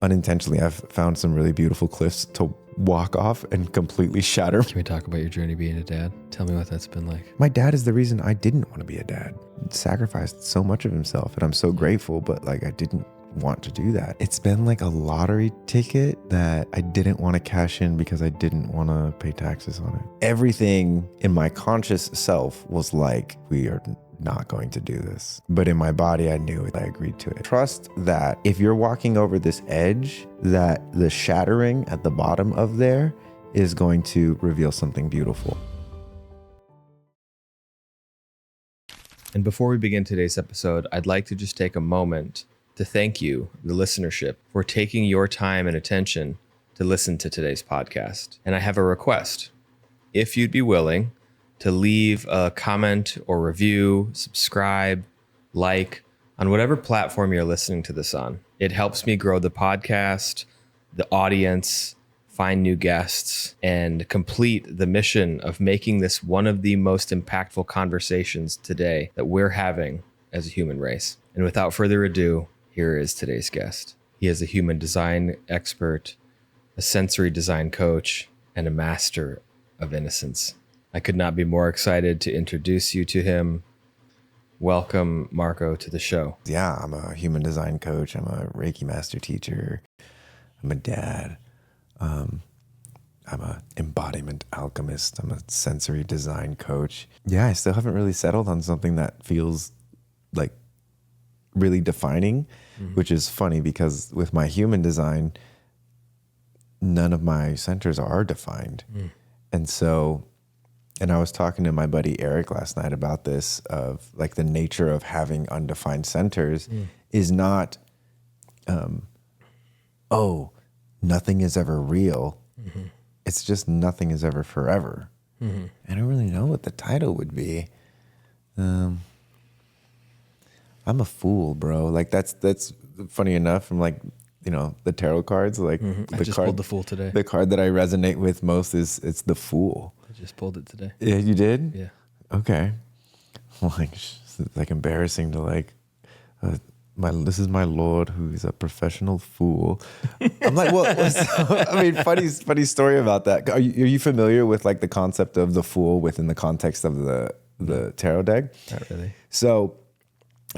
unintentionally, I've found some really beautiful cliffs to walk off and completely shatter. Can we talk about your journey being a dad? Tell me what that's been like. My dad is the reason I didn't want to be a dad. He sacrificed so much of himself, and I'm so grateful, but like I didn't want to do that. It's been like a lottery ticket that I didn't want to cash in because I didn't want to pay taxes on it. Everything in my conscious self was like, we are not going to do this. But in my body, I knew it. I agreed to it. Trust that if you're walking over this edge, that the shattering at the bottom of there is going to reveal something beautiful. And before we begin today's episode, I'd like to just take a moment to thank you, the listenership, for taking your time and attention to listen to today's podcast. And I have a request. If you'd be willing to leave a comment or review, subscribe, like on whatever platform you're listening to this on. It helps me grow the podcast, the audience, find new guests, and complete the mission of making this one of the most impactful conversations today that we're having as a human race. And without further ado, here is today's guest. He is a human design expert, a sensory design coach, and a master of innocence. I could not be more excited to introduce you to him. Welcome, Marco, to the show. Yeah, I'm a human design coach. I'm a Reiki master teacher. I'm a dad. I'm a embodiment alchemist. I'm a sensory design coach. Yeah, I still haven't really settled on something that feels like really defining, which is funny because with my human design, none of my centers are defined. And I was talking to my buddy Eric last night about this, of like the nature of having undefined centers is not, nothing is ever real. It's just nothing is ever forever. I don't really know what the title would be. I'm a fool, bro. Like that's funny enough from like, you know, the tarot cards, like I just pulled the Fool today. The card that I resonate with most is it's the Fool. I just pulled it today. Yeah, you did? Yeah. Okay. Like, it's like embarrassing to like, this is my lord who is a professional fool. I'm like, well, I mean, funny story about that. Are you familiar with like the concept of the Fool within the context of the tarot deck? Not really. So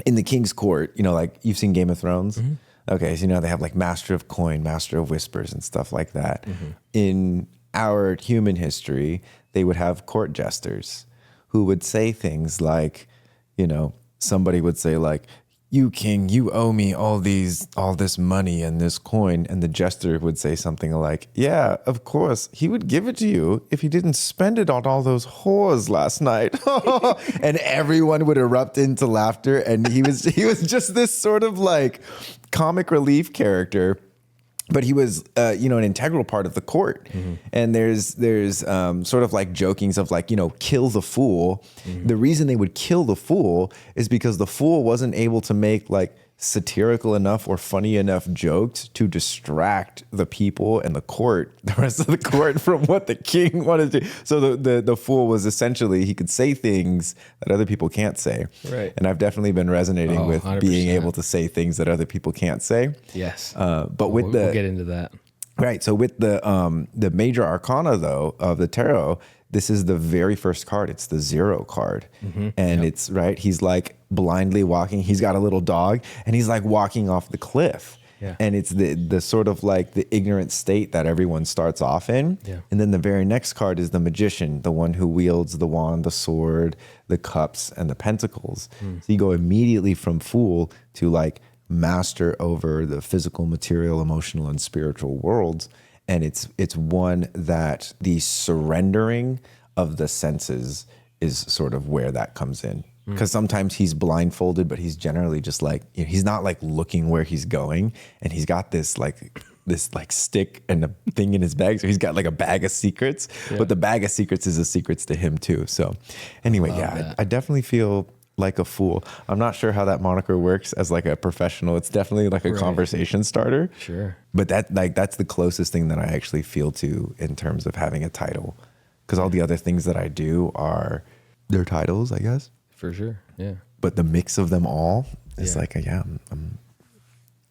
in the King's Court, you know, like you've seen Game of Thrones. Okay, so you know they have like Master of Coin, Master of Whispers, and stuff like that. In our human history, they would have court jesters who would say things like, you know, somebody would say like, "You king, you owe me all this money and this coin," and the jester would say something like, "Yeah, of course, he would give it to you if he didn't spend it on all those whores last night." And everyone would erupt into laughter, and he was just this sort of like comic relief character. But he was, an integral part of the court. And there's sort of like jokings of like, you know, kill the fool. The reason they would kill the fool is because the fool wasn't able to make like satirical enough or funny enough jokes to distract the people and the rest of the court from what the king wanted to do. So the fool was essentially, he could say things that other people can't say. Right. And I've definitely been resonating with 100%. being able to say things that other people can't say. Yes. But we'll get into that. Right. So with the major arcana though of the tarot, this is the very first card. It's the 0 card. And it's right. He's like blindly walking. He's got a little dog and he's like walking off the cliff. Yeah. And it's the sort of like the ignorant state that everyone starts off in. Yeah. And then the very next card is the magician, the one who wields the wand, the sword, the cups, and the pentacles. So you go immediately from fool to like master over the physical, material, emotional, and spiritual worlds. And it's one that the surrendering of the senses is sort of where that comes in. Because sometimes he's blindfolded, but he's generally just like, you know, he's not like looking where he's going. And he's got this stick and a thing in his bag. So he's got like a bag of secrets, but the bag of secrets is the secrets to him too. So anyway, I definitely feel like a fool. I'm not sure how that moniker works as like a professional. It's definitely like a conversation starter. Sure. But that's the closest thing that I actually feel to in terms of having a title. Because all the other things that I do are their titles, I guess. For sure. Yeah. But the mix of them all is like, I'm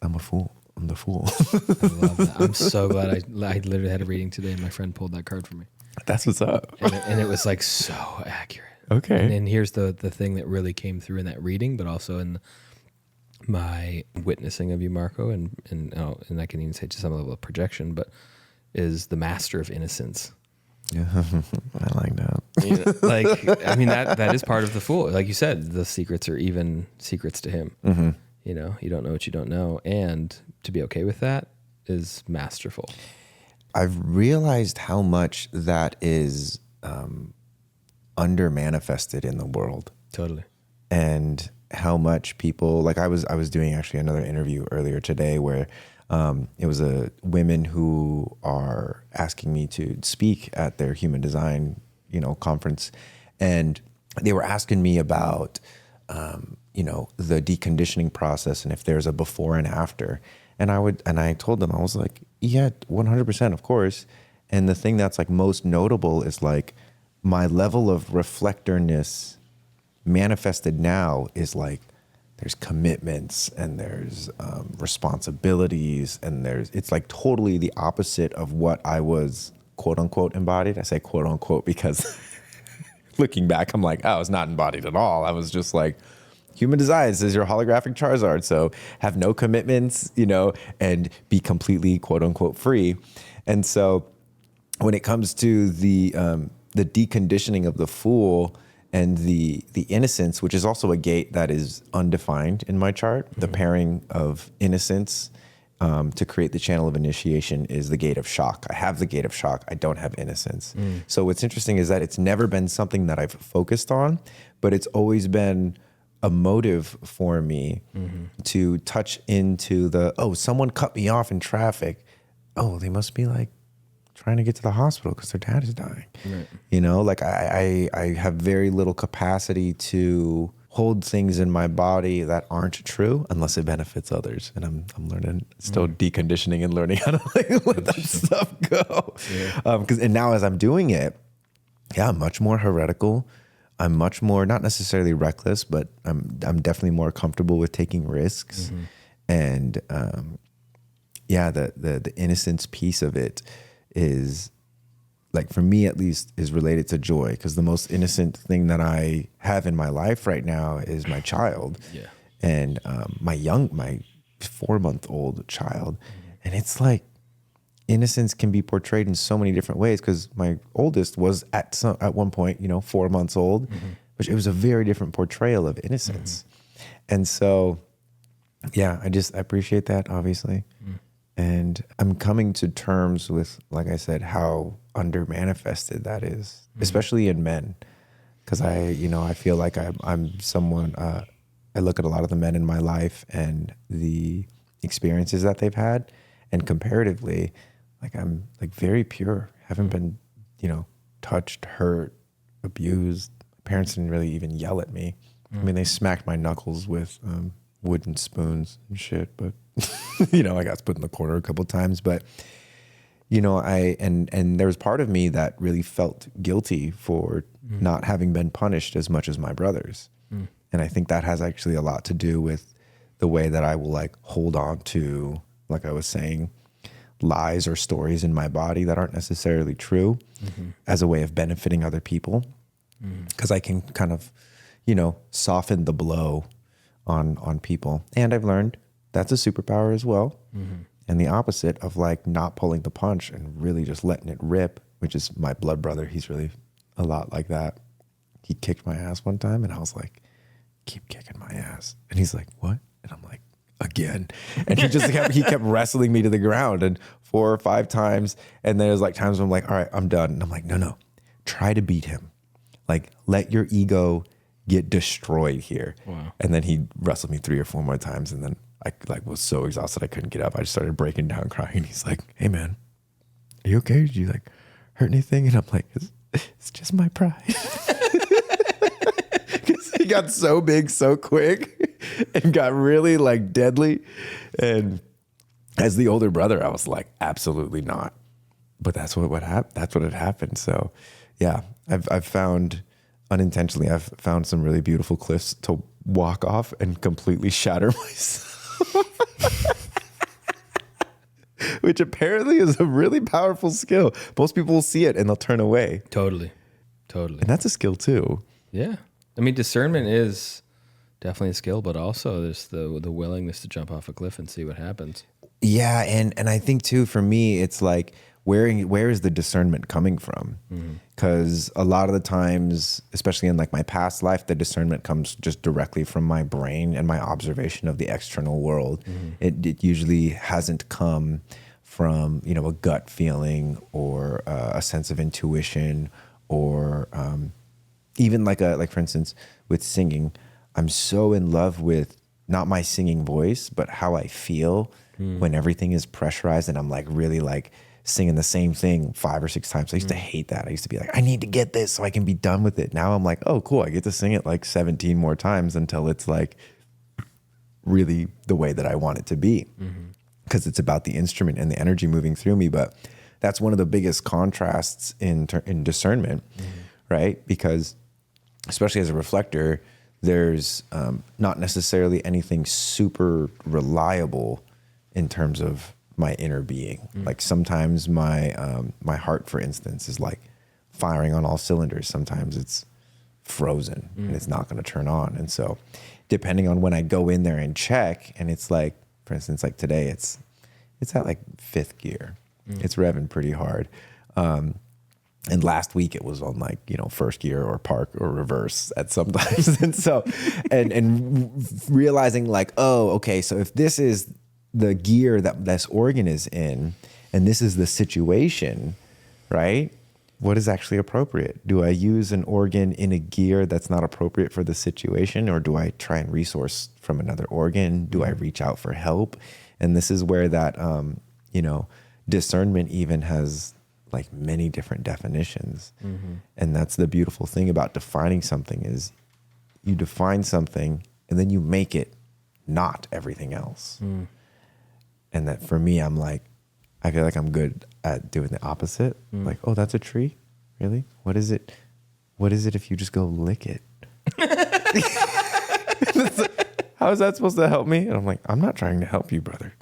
a fool. I'm the fool. I love that. I'm so glad I literally had a reading today and my friend pulled that card for me. That's what's up. And it was like so accurate. Okay. And then here's the thing that really came through in that reading, but also in my witnessing of you, Marco, and I can even say to some level of projection, but is the master of innocence. Yeah, I like that. You know, like, I mean, that is part of the fool. Like you said, the secrets are even secrets to him. Mm-hmm. You know, you don't know what you don't know. And to be okay with that is masterful. I've realized how much that is under manifested in the world. Totally. And how much people, like I was doing actually another interview earlier today where it was women who are asking me to speak at their human design, conference. And they were asking me about, the deconditioning process and if there's a before and after. And I told them, I was like, yeah, 100%, of course. And the thing that's like most notable is like my level of reflectorness manifested now is like, there's commitments and there's responsibilities and it's like totally the opposite of what I was quote unquote embodied. I say quote unquote because looking back, I'm like, oh, I was not embodied at all. I was just like, human design is your holographic Charizard. So have no commitments, and be completely quote unquote free. And so when it comes to the deconditioning of the fool and the innocence, which is also a gate that is undefined in my chart, the pairing of innocence to create the channel of initiation is the gate of shock. I have the gate of shock. I don't have innocence. So what's interesting is that it's never been something that I've focused on, but it's always been a motive for me to touch into someone cut me off in traffic. Oh, they must be like trying to get to the hospital because their dad is dying. Right. Like I have very little capacity to hold things in my body that aren't true unless it benefits others. And I'm learning, still deconditioning and learning how to let that stuff go. Yeah. And now as I'm doing it, I'm much more heretical. I'm much more, not necessarily reckless, but I'm definitely more comfortable with taking risks. And the innocence piece of it is, like, for me at least, is related to joy, because the most innocent thing that I have in my life right now is my child. Yeah. And my 4-month-old child. And it's like, innocence can be portrayed in so many different ways, because my oldest was at one point, 4 months old, which it was a very different portrayal of innocence. And so, I appreciate that, obviously. And I'm coming to terms with, like I said, how under manifested that is, especially in men. Because I feel like I'm someone, I look at a lot of the men in my life and the experiences that they've had, and comparatively, like I'm like very pure. Haven't been, touched, hurt, abused. Parents didn't really even yell at me. I mean, they smacked my knuckles with wooden spoons and shit, but I got put in the corner a couple of times. But and there was part of me that really felt guilty for not having been punished as much as my brothers. And I think that has actually a lot to do with the way that I will like hold on to, like I was saying, lies or stories in my body that aren't necessarily true as a way of benefiting other people. Because I can kind of, soften the blow on people. And I've learned that's a superpower as well. And the opposite of like not pulling the punch and really just letting it rip, which is my blood brother. He's really a lot like that. He kicked my ass one time and I was like, keep kicking my ass. And he's like, what? And I'm like, again. And he kept wrestling me to the ground, and 4 or 5 times. And there's like times when I'm like, all right, I'm done. And I'm like, no, try to beat him. Like, let your ego get destroyed here. Wow. And then he wrestled me 3 or 4 more times. And then I like was so exhausted I couldn't get up. I just started breaking down crying. And he's like, hey man, are you okay? Did you like hurt anything? And I'm like, it's just my pride. Because he got so big so quick and got really like deadly. And as the older brother, I was like, absolutely not. But that's what happened. That's what had happened. So yeah, I've found unintentionally, I've found some really beautiful cliffs to walk off and completely shatter myself. which apparently is a really powerful skill. Most people will see it and they'll turn away. Totally. And that's a skill too. Yeah. I mean, discernment is definitely a skill, but also there's the willingness to jump off a cliff and see what happens. Yeah, and I think too, for me, it's like where is the discernment coming from? Because a lot of the times, especially in like my past life, the discernment comes just directly from my brain and my observation of the external world. It usually hasn't come from, you know, a gut feeling or a sense of intuition or even like for instance, with singing, I'm so in love with not my singing voice, but how I feel when everything is pressurized and I'm like really like singing the same thing 5 or 6 times. I used to hate that. I used to be like, I need to get this so I can be done with it. Now I'm like, oh, cool. I get to sing it like 17 more times until it's like really the way that I want it to be. Because it's about the instrument and the energy moving through me. But that's one of the biggest contrasts in discernment, right? Because especially as a reflector, there's not necessarily anything super reliable in terms of my inner being. Like sometimes my my heart, for instance, is like firing on all cylinders. Sometimes it's frozen and it's not going to turn on. And so depending on when I go in there and check, and it's like, for instance, like today, it's at like 5th gear. It's revving pretty hard. And last week it was on like, you know, 1st gear or park or reverse at sometimes. And so, and realizing like, oh, okay, so if this is the gear that this organ is in, and this is the situation, right? What is actually appropriate? Do I use an organ in a gear that's not appropriate for the situation? Or do I try and resource from another organ? Do I reach out for help? And this is where that, you know, discernment even has like many different definitions. And that's the beautiful thing about defining something is you define something and then you make it not everything else. And that for me, I'm like, I feel like I'm good at doing the opposite. Like, oh, that's a tree? Really? What is it? What is it if you just go lick it? How is that supposed to help me? And I'm like, I'm not trying to help you, brother.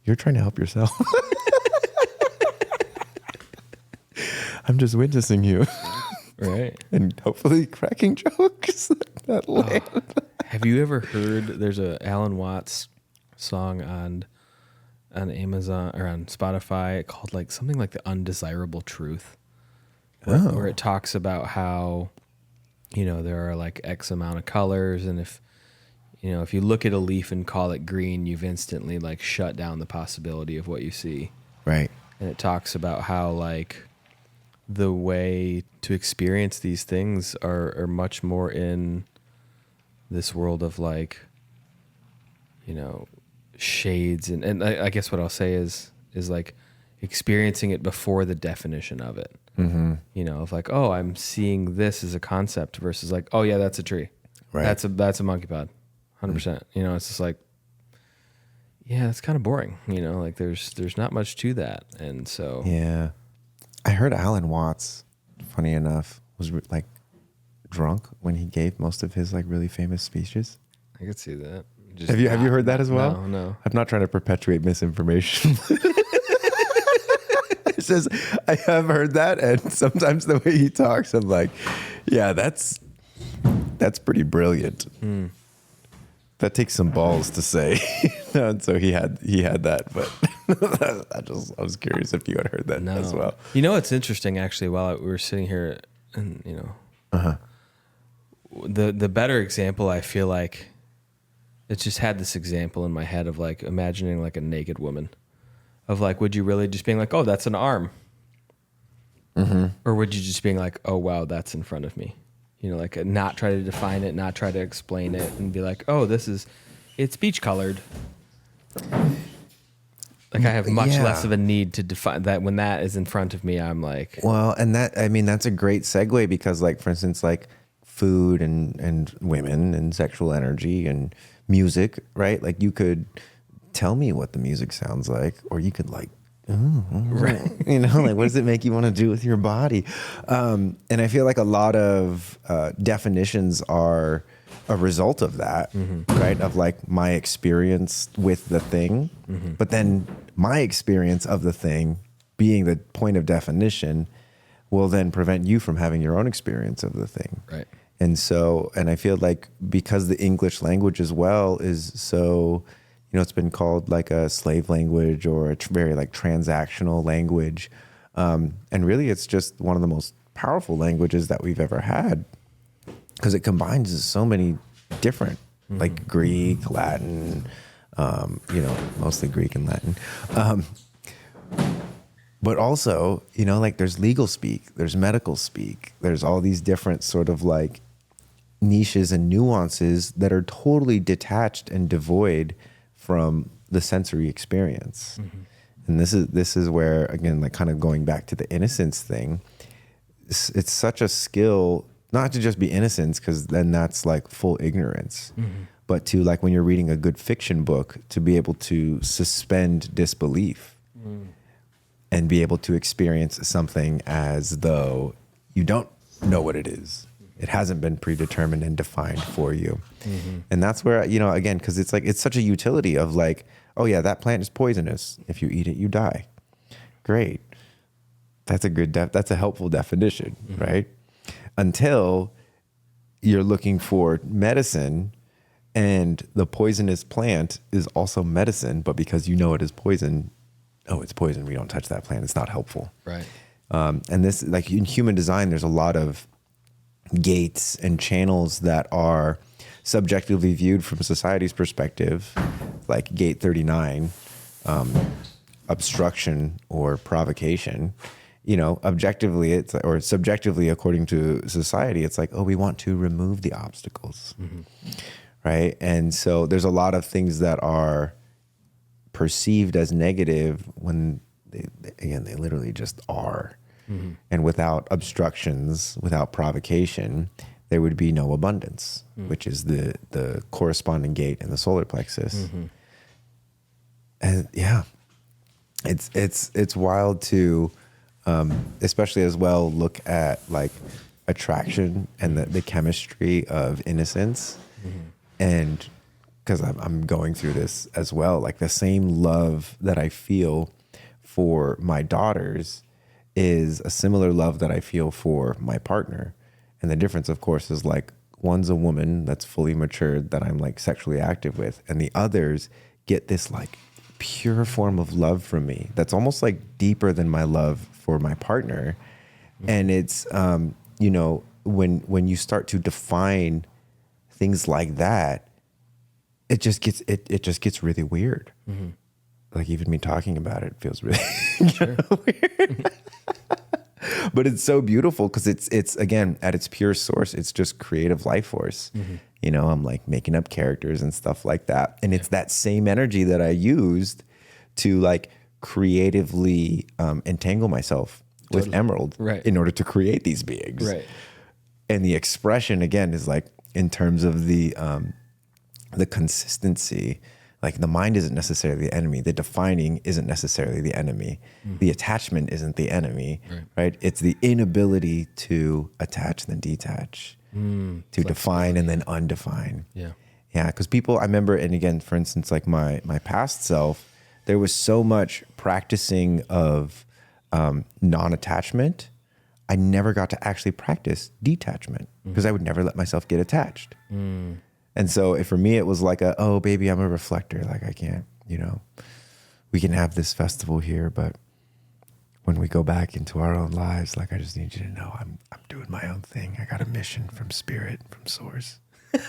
You're trying to help yourself. I'm just witnessing you. Right. And hopefully cracking jokes that land. Have you ever heard, there's a Alan Watts song on Amazon or on Spotify called like something like The Undesirable Truth, where it talks about how, you know, there are like X amount of colors, and if you look at a leaf and call it green, you've instantly like shut down the possibility of what you see. Right. And it talks about how like the way to experience these things are much more in this world of like, you know, shades and I guess what I'll say is like experiencing it before the definition of it. You know, of like, oh, I'm seeing this as a concept versus like, oh yeah, that's a tree. Right. That's a monkey pod. 100%. You know, it's just like, yeah, it's kind of boring. You know, like there's not much to that. And so yeah, I heard Alan Watts, funny enough, was like drunk when he gave most of his like really famous speeches. I could see that. Have you heard that as well? No. I'm not trying to perpetuate misinformation. It says I have heard that, and sometimes the way he talks, I'm like, yeah, that's pretty brilliant. That takes some balls to say. And so he had that, but I was curious if you had heard that as well. You know, it's interesting actually. While we were sitting here, and you know, the better example, I feel like. It's just had this example in my head of like imagining like a naked woman, of like, would you really just being like, oh, that's an arm, or would you just being like, oh wow, that's in front of me, you know, like not try to define it, not try to explain it, and be like, oh, it's beach colored. Like I have much less of a need to define that when that is in front of me. I'm like, well, and that's a great segue because like, for instance, like food and women and sexual energy and music, right? Like you could tell me what the music sounds like, or you could like, right. You know, like what does it make you want to do with your body? And I feel like a lot of definitions are a result of that, right? Of like my experience with the thing, but then my experience of the thing being the point of definition will then prevent you from having your own experience of the thing. Right. And so, and I feel like because the English language as well is so, it's been called like a slave language or a very like transactional language. And really it's just one of the most powerful languages that we've ever had, because it combines so many different, like Greek, Latin, mostly Greek and Latin. But also, like there's legal speak, there's medical speak, there's all these different sort of like niches and nuances that are totally detached and devoid from the sensory experience. And this is where, again, like kind of going back to the innocence thing, it's such a skill not to just be innocence, because then that's like full ignorance, but to like when you're reading a good fiction book, to be able to suspend disbelief and be able to experience something as though you don't know what it is. It hasn't been predetermined and defined for you. And that's where, again, because it's like, it's such a utility of like, oh yeah, that plant is poisonous. If you eat it, you die. Great. That's a helpful definition, right? Until you're looking for medicine and the poisonous plant is also medicine, but because you know it is poison, oh, it's poison, we don't touch that plant. It's not helpful. Right. And this, like in human design, there's a lot of gates and channels that are subjectively viewed from society's perspective, like gate 39, obstruction or provocation. Objectively or subjectively, according to society, it's like, oh, we want to remove the obstacles, right? And so there's a lot of things that are perceived as negative when they literally just are. And without obstructions, without provocation, there would be no abundance, which is the corresponding gate in the solar plexus. And yeah, it's wild to, especially as well, look at like attraction and the chemistry of innocence. And because I'm going through this as well, like the same love that I feel for my daughters is a similar love that I feel for my partner. And the difference, of course, is like one's a woman that's fully matured that I'm like sexually active with, and the others get this like pure form of love from me that's almost like deeper than my love for my partner. And it's when you start to define things like that, it just gets really weird. Like even me talking about it feels really weird. But it's so beautiful because it's again, at its pure source, it's just creative life force. I'm like making up characters and stuff like that. And it's that same energy that I used to like creatively entangle myself with Emerald in order to create these beings. Right. And the expression again is like in terms of the consistency. Like the mind isn't necessarily the enemy. The defining isn't necessarily the enemy. The attachment isn't the enemy, right? It's the inability to attach and then detach, to define and then undefine. Yeah. Because people, I remember, and again, for instance, like my past self, there was so much practicing of non-attachment. I never got to actually practice detachment because I would never let myself get attached. And so for me, it was like oh, baby, I'm a reflector. Like I can't, we can have this festival here, but when we go back into our own lives, like I just need you to know I'm doing my own thing. I got a mission from spirit, from source. I'm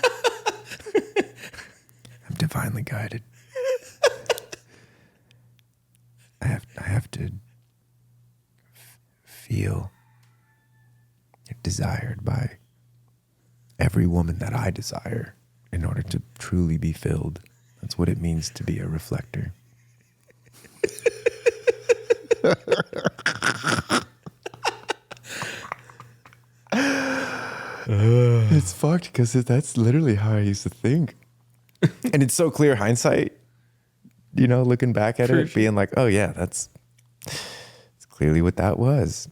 divinely guided. I have to feel desired by every woman that I desire in order to truly be filled. That's what it means to be a reflector. It's fucked because that's literally how I used to think. And it's so clear hindsight, looking back at it, being like, oh yeah, it's clearly what that was.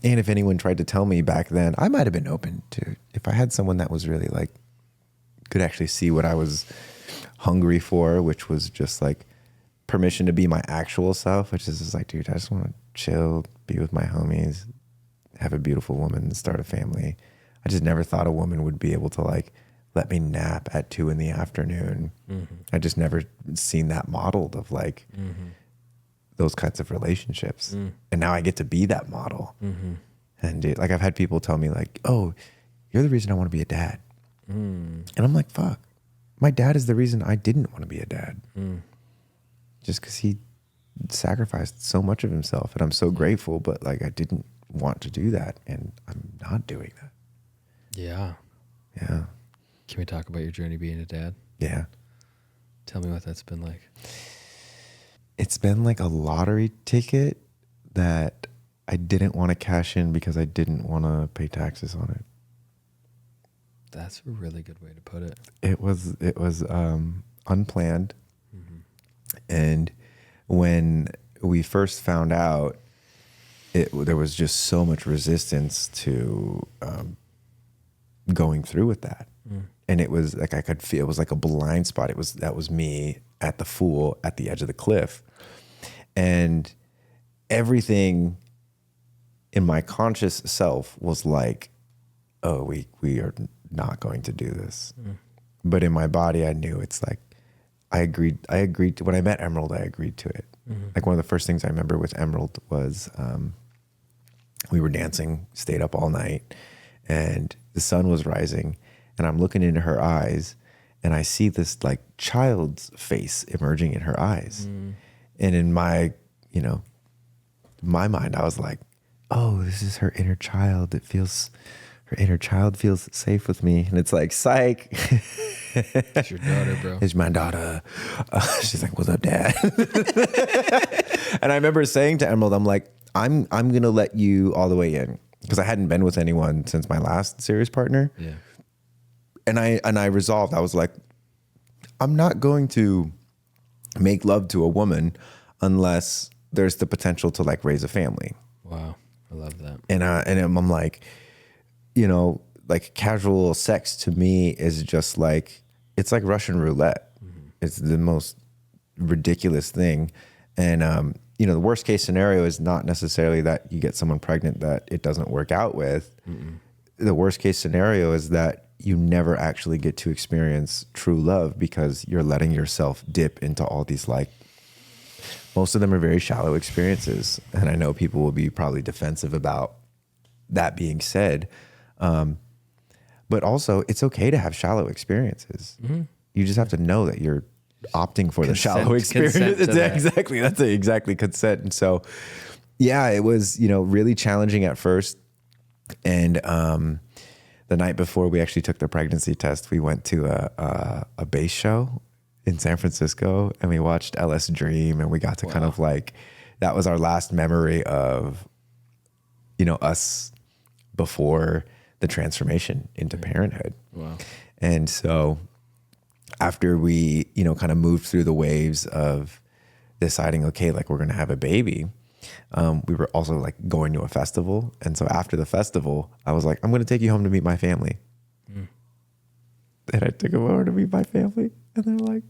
And if anyone tried to tell me back then, I might have been open to, if I had someone that was really like could actually see what I was hungry for, which was just like permission to be my actual self, which is just like, dude, I just want to chill, be with my homies, have a beautiful woman, start a family. I just never thought a woman would be able to like let me nap at 2 p.m. I just never seen that modeled of like those kinds of relationships. And now I get to be that model. And like I've had people tell me like, oh, you're the reason I want to be a dad. And I'm like, fuck, my dad is the reason I didn't want to be a dad. Just because he sacrificed so much of himself, and I'm so grateful, but like I didn't want to do that, and I'm not doing that. Yeah. Yeah. Can we talk about your journey being a dad? Yeah. Tell me what that's been like. It's been like a lottery ticket that I didn't want to cash in because I didn't want to pay taxes on it. That's a really good way to put it. It was unplanned. And when we first found out, there was just so much resistance to going through with that. And it was like I could feel it was like a blind spot. That was me at the Fool at the edge of the cliff. And everything in my conscious self was like, oh, we are not going to do this. But in my body, I knew it's like, I agreed to, when I met Emerald, I agreed to it. Like one of the first things I remember with Emerald was we were dancing, stayed up all night, and the sun was rising, and I'm looking into her eyes, and I see this like child's face emerging in her eyes. And in my mind, I was like, oh, this is her inner child. Her inner child feels safe with me. And it's like, psych. It's your daughter, bro. It's my daughter. She's like, what's up, Dad? And I remember saying to Emerald, I'm like, I'm going to let you all the way in. Because I hadn't been with anyone since my last serious partner. Yeah. And I resolved, I was like, I'm not going to make love to a woman unless there's the potential to like raise a family. Wow. I love that. And I'm like, like casual sex to me is just like, it's like Russian roulette. It's the most ridiculous thing. And, the worst case scenario is not necessarily that you get someone pregnant that it doesn't work out with. The worst case scenario is that you never actually get to experience true love because you're letting yourself dip into all these like, most of them are very shallow experiences. And I know people will be probably defensive about that being said. But also it's okay to have shallow experiences. You just have to know that you're opting for the shallow experience. Exactly. That's exactly consent. And so, yeah, it was, really challenging at first. And, the night before we actually took the pregnancy test, we went to a bass show in San Francisco and we watched LS Dream, and we got to kind of like, that was our last memory of, us before the transformation into parenthood. Wow. And so after we, kind of moved through the waves of deciding, okay, like we're going to have a baby, we were also like going to a festival. And so after the festival, I was like, I'm going to take you home to meet my family. And I took them over to meet my family. And they're like,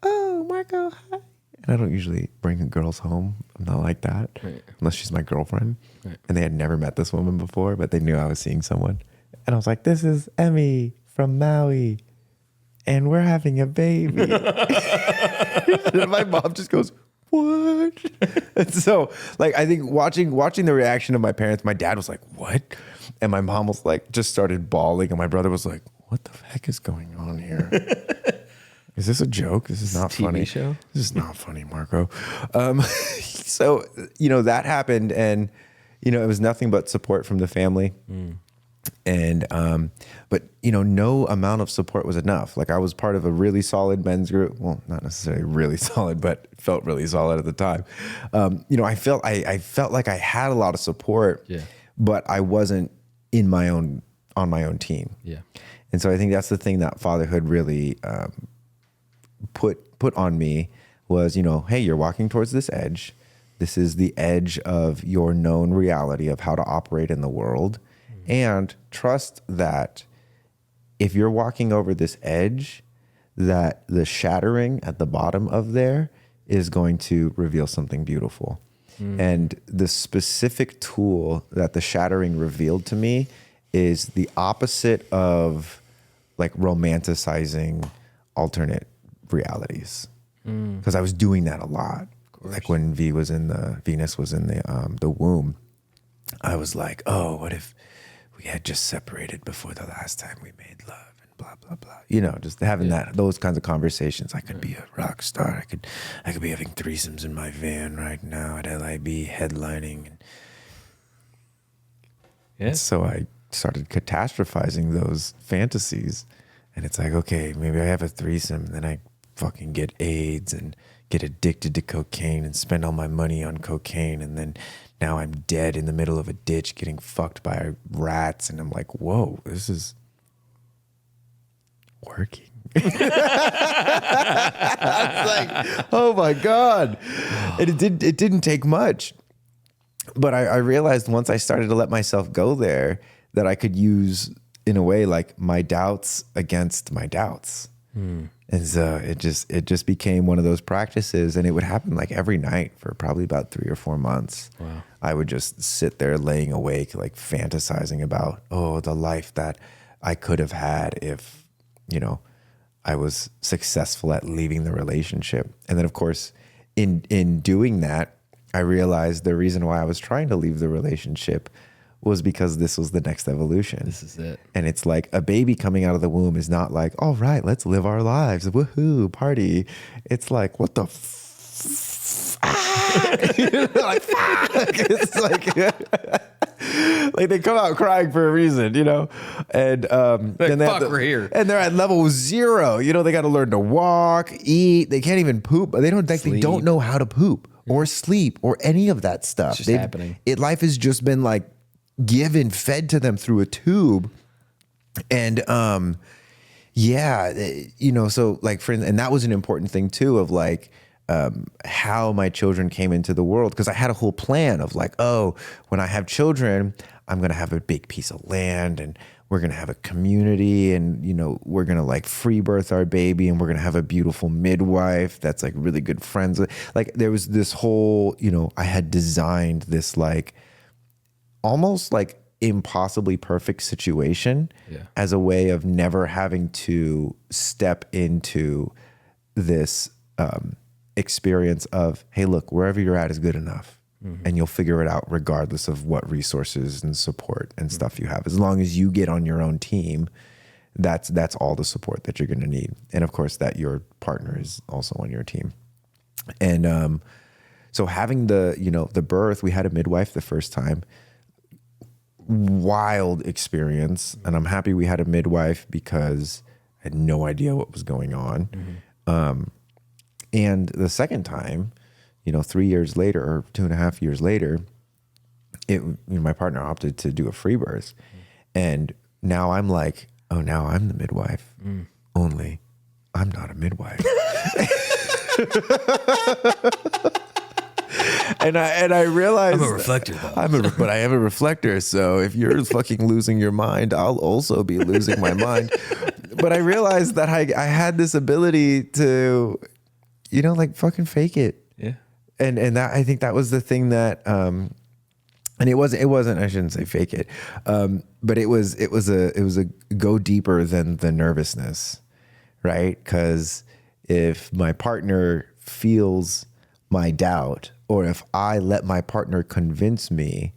oh, Marco, hi. And I don't usually bring girls home. I'm not like that, unless she's my girlfriend. And they had never met this woman before, but they knew I was seeing someone. And I was like, this is Emmy from Maui, and we're having a baby. And my mom just goes, what? And so, like, I think watching the reaction of my parents, my dad was like, what? And my mom was like, just started bawling. And my brother was like, what the heck is going on here? Is this a joke? This is not TV funny. Show? This is not funny, Marco. So, that happened, and, it was nothing but support from the family. And, but, no amount of support was enough. Like I was part of a really solid men's group. Well, not necessarily really solid, but felt really solid at the time. I felt like I had a lot of support, but I wasn't on my own team. Yeah. And so I think that's the thing that fatherhood really, put on me was, hey, you're walking towards this edge. This is the edge of your known reality of how to operate in the world. And trust that if you're walking over this edge, that the shattering at the bottom of there is going to reveal something beautiful. And the specific tool that the shattering revealed to me is the opposite of like romanticizing alternate realities. Because I was doing that a lot. Like when Venus was in the womb, I was like, oh, what if we had just separated before the last time we made love? Blah blah blah. You know, just having those kinds of conversations. I could be a rock star. I could be having threesomes in my van right now at LIB headlining. And so I started catastrophizing those fantasies, and it's like, okay, maybe I have a threesome, and then I fucking get AIDS and get addicted to cocaine and spend all my money on cocaine, and then now I'm dead in the middle of a ditch getting fucked by rats, and I'm like, whoa, this is working. I was like, oh my God. And it didn't take much. But I realized once I started to let myself go there that I could use, in a way, like my doubts against my doubts. And so it just became one of those practices, and it would happen like every night for probably about 3 or 4 months. Wow. I would just sit there laying awake, like fantasizing about, the life that I could have had if, I was successful at leaving the relationship. And then of course, in doing that, I realized the reason why I was trying to leave the relationship was because this was the next evolution. This is it. And it's like a baby coming out of the womb is not like, all right, let's live our lives. Woohoo, party. It's like, what the like, it's like they come out crying for a reason, and and we're here, and they're at level 0. They got to learn to walk, eat. They can't even poop. They don't know how to poop or sleep or any of that stuff. It's just happening. Life has just been like fed to them through a tube, and so like and that was an important thing too of like. How my children came into the world, because I had a whole plan of like, when I have children, I'm going to have a big piece of land, and we're going to have a community, and, we're going to like free birth our baby, and we're going to have a beautiful midwife that's like really good friends. Like there was this whole, I had designed this like almost like impossibly perfect situation as a way of never having to step into this, experience of, hey, look, wherever you're at is good enough, and you'll figure it out regardless of what resources and support and stuff you have. As long as you get on your own team, that's all the support that you're going to need. And of course that your partner is also on your team. And so having the birth, we had a midwife the first time. Wild experience. And I'm happy we had a midwife because I had no idea what was going on. And the second time, 3 years later or 2.5 years later, my partner opted to do a free birth. And now I'm like, now I'm the midwife. Only I'm not a midwife. and I realized I'm a reflector though. But I am a reflector. So if you're fucking losing your mind, I'll also be losing my mind. But I realized that I had this ability to, like fucking fake it. Yeah. And that, I think that was the thing that, and it wasn't, I shouldn't say fake it. But it was a go deeper than the nervousness, right? 'Cause if my partner feels my doubt, or if I let my partner convince me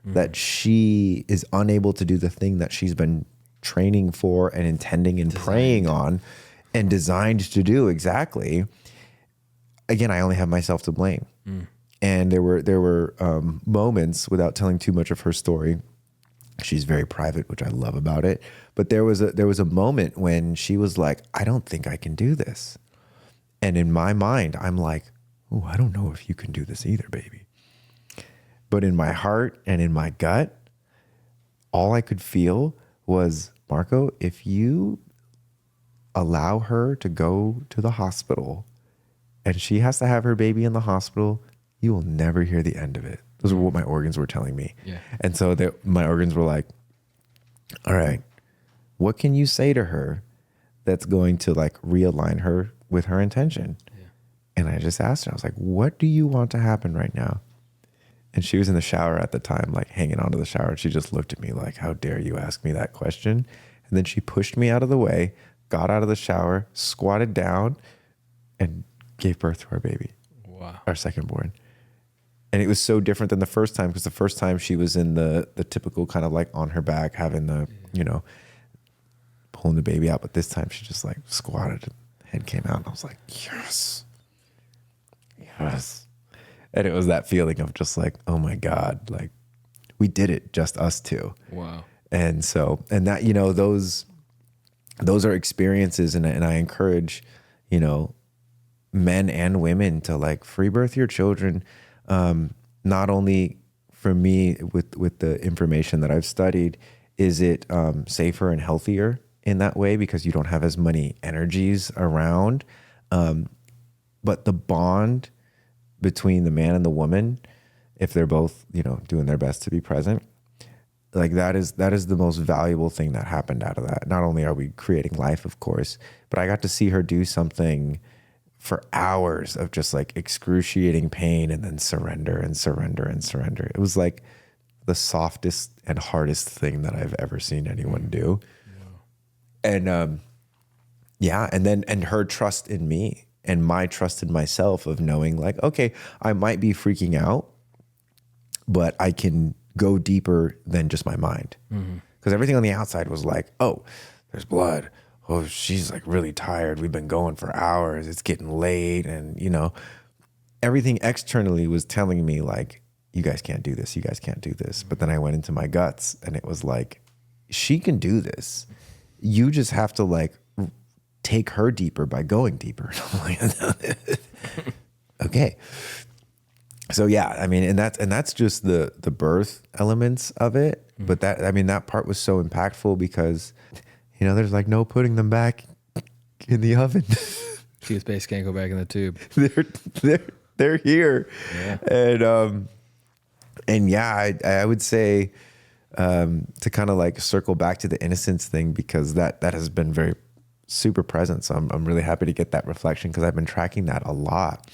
that she is unable to do the thing that she's been training for and intending and praying on and designed to do exactly, again, I only have myself to blame. And there were moments, without telling too much of her story, she's very private, which I love about it. But there was a moment when she was like, I don't think I can do this. And in my mind, I'm like, oh, I don't know if you can do this either, baby. But in my heart and in my gut, all I could feel was, Marco, if you allow her to go to the hospital and she has to have her baby in the hospital, you will never hear the end of it. Those are what my organs were telling me. Yeah. And so my organs were like, all right, what can you say to her that's going to like realign her with her intention? Yeah. And I just asked her, I was like, what do you want to happen right now? And she was in the shower at the time, like hanging onto the shower. And she just looked at me like, how dare you ask me that question? And then she pushed me out of the way, got out of the shower, squatted down, and gave birth to our baby. Wow. Our second born. And it was so different than the first time, because the first time she was in the typical kind of like on her back, having the, you know, pulling the baby out. But this time she just like squatted, head came out, and I was like, yes, yes. And it was that feeling of just like, oh my God, like we did it, just us two. Wow. And so, and that, you know, those are experiences. And I encourage, you know, men and women to like free birth your children. Not only for me with the information that I've studied, is it safer and healthier in that way because you don't have as many energies around. But the bond between the man and the woman, if they're both, you know, doing their best to be present, like that is the most valuable thing that happened out of that. Not only are we creating life, of course, but I got to see her do something for hours of just like excruciating pain and then surrender and surrender and surrender. It was like the softest and hardest thing that I've ever seen anyone do. Yeah. And her trust in me and my trust in myself of knowing like, okay, I might be freaking out, but I can go deeper than just my mind. Because everything on the outside was like, oh, there's blood. Oh, she's like really tired. We've been going for hours. It's getting late. And, you know, everything externally was telling me like, you guys can't do this. You guys can't do this. But then I went into my guts and it was like, she can do this. You just have to like take her deeper by going deeper. Okay. So yeah, I mean, and that's just the birth elements of it. But that, I mean, that part was so impactful because, you know, there's like no putting them back in the oven. Fuse base can't go back in the tube. They're here. Yeah. And yeah, I would say to kind of like circle back to the innocence thing, because that has been very super present. So I'm really happy to get that reflection because I've been tracking that a lot.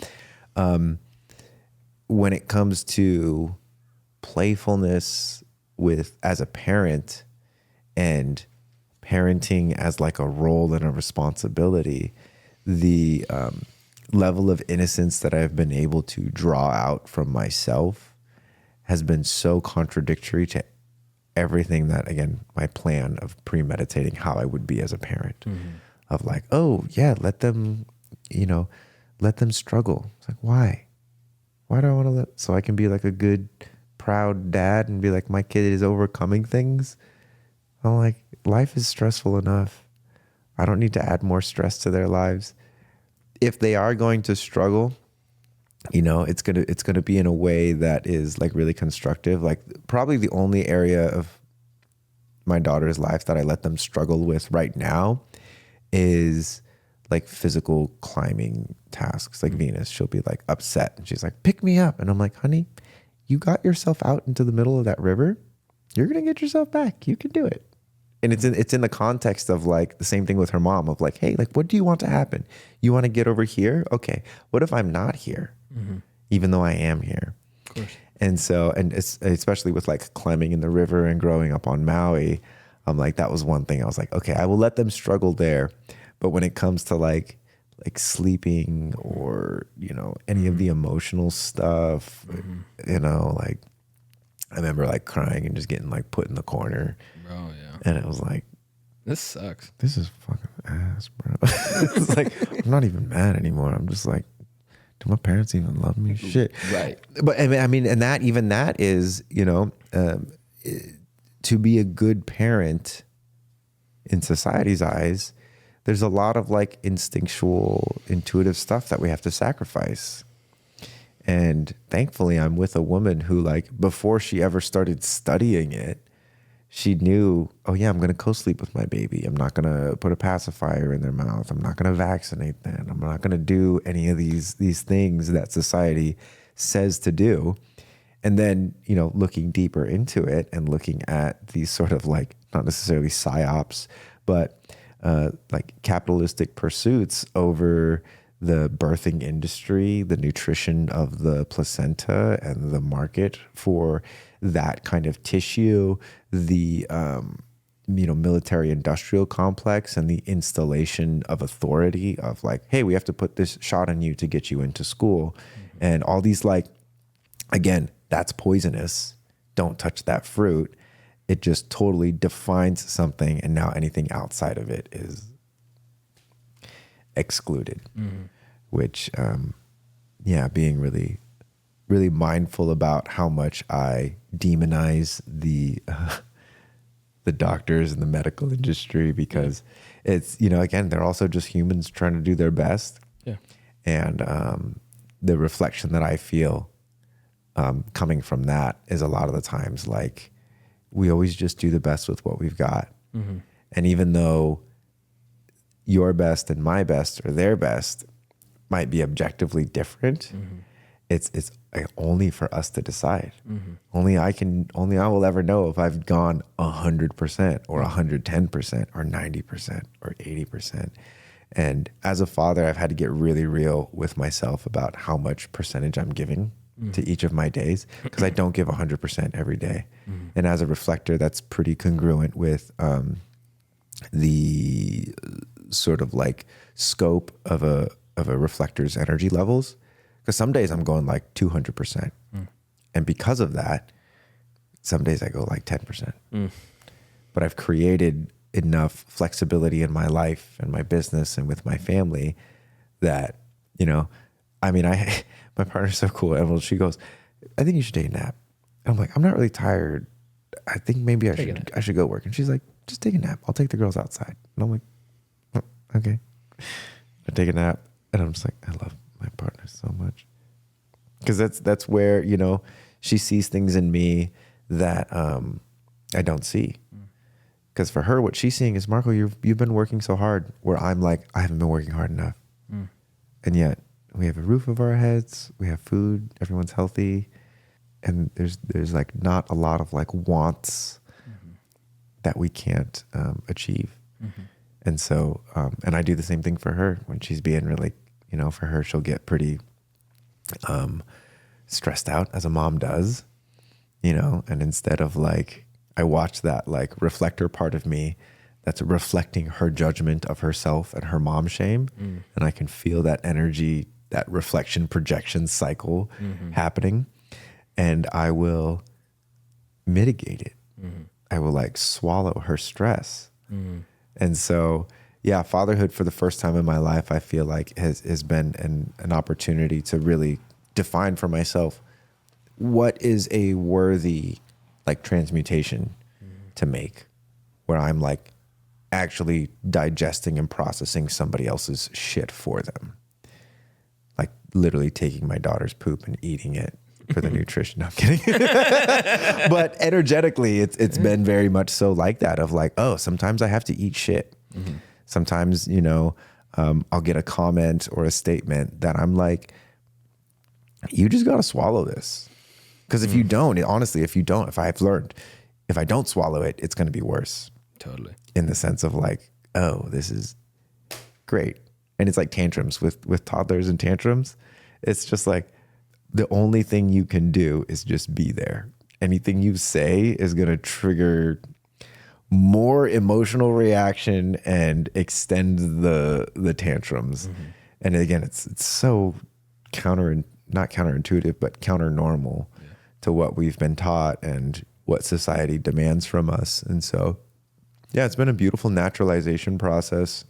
When it comes to playfulness as a parent and parenting as like a role and a responsibility, the level of innocence that I've been able to draw out from myself has been so contradictory to everything that, again, my plan of premeditating how I would be as a parent. Of like, oh yeah, let them struggle. It's like, why do I want to so I can be like a good, proud dad and be like, my kid is overcoming things. I'm like, life is stressful enough. I don't need to add more stress to their lives. If they are going to struggle, you know, it's gonna be in a way that is like really constructive. Like probably the only area of my daughter's life that I let them struggle with right now is like physical climbing tasks. Like Venus, she'll be like upset and she's like, pick me up. And I'm like, honey, you got yourself out into the middle of that river. You're going to get yourself back. You can do it. And it's in the context of like the same thing with her mom of like, hey, like, what do you want to happen? You want to get over here? Okay. What if I'm not here? Even though I am here? Of course. And so, and it's, especially with like climbing in the river and growing up on Maui, I'm like, that was one thing. I was like, okay, I will let them struggle there. But when it comes to like sleeping or, you know, any of the emotional stuff, you know, like I remember like crying and just getting like put in the corner. Oh yeah. And it was like, this sucks. This is fucking ass, bro. It's like, I'm not even mad anymore. I'm just like, do my parents even love me? Shit. Right. But I mean, and that, even that is, you know, to be a good parent in society's eyes, there's a lot of like instinctual, intuitive stuff that we have to sacrifice. And thankfully I'm with a woman who, like, before she ever started studying it, she knew, oh yeah, I'm going to co-sleep with my baby. I'm not going to put a pacifier in their mouth. I'm not going to vaccinate them. I'm not going to do any of these things that society says to do. And then, you know, looking deeper into it and looking at these sort of like, not necessarily psyops, but like capitalistic pursuits over the birthing industry, the nutrition of the placenta, and the market for that kind of tissue, the military industrial complex, and the installation of authority of like, hey, we have to put this shot on you to get you into school, and all these, like, again, that's poisonous. Don't touch that fruit. It just totally defines something, and now anything outside of it is excluded. Which, being really, really mindful about how much I demonize the doctors and the medical industry, because it's, again, they're also just humans trying to do their best. Yeah. And the reflection that I feel coming from that is a lot of the times, like, we always just do the best with what we've got. And even though your best and my best or their best might be objectively different, it's only for us to decide. Only I will ever know if I've gone 100% or 110% or 90% or 80%. And as a father, I've had to get really real with myself about how much percentage I'm giving to each of my days, because I don't give 100% every day. And as a reflector, that's pretty congruent with the sort of like scope of a reflector's energy levels. Because some days I'm going like 200%. And because of that, some days I go like 10%. But I've created enough flexibility in my life and my business and with my family that, my partner's so cool. And she goes, I think you should take a nap. And I'm like, I'm not really tired. I think maybe I should go work. And she's like, just take a nap. I'll take the girls outside. And I'm like, oh, okay. I take a nap, and I'm just like, I love my partner so much, because that's where, she sees things in me that I don't see. Because for her, what she's seeing is, Marco, you've been working so hard, where I'm like, I haven't been working hard enough. And yet we have a roof over our heads, we have food, everyone's healthy, and there's like not a lot of like wants that we can't achieve. And so, and I do the same thing for her when she's being really, for her, she'll get pretty stressed out, as a mom does, and instead of like, I watch that like reflector part of me that's reflecting her judgment of herself and her mom shame. And I can feel that energy, that reflection projection cycle happening, and I will mitigate it. I will like swallow her stress. And so, yeah, fatherhood for the first time in my life, I feel like has been an opportunity to really define for myself what is a worthy like transmutation to make, where I'm like actually digesting and processing somebody else's shit for them. Like literally taking my daughter's poop and eating it for the nutrition. No, I'm kidding. But energetically, it's been very much so like that, of like, oh, sometimes I have to eat shit. Sometimes, I'll get a comment or a statement that I'm like, you just got to swallow this. Because if you don't, if I've learned, if I don't swallow it, it's going to be worse. Totally. In the sense of like, oh, this is great. And it's like tantrums with toddlers and tantrums. It's just like, the only thing you can do is just be there. Anything you say is going to trigger more emotional reaction and extend the tantrums. And again, it's so not counterintuitive, but counter normal to what we've been taught and what society demands from us. And so, yeah, it's been a beautiful naturalization process.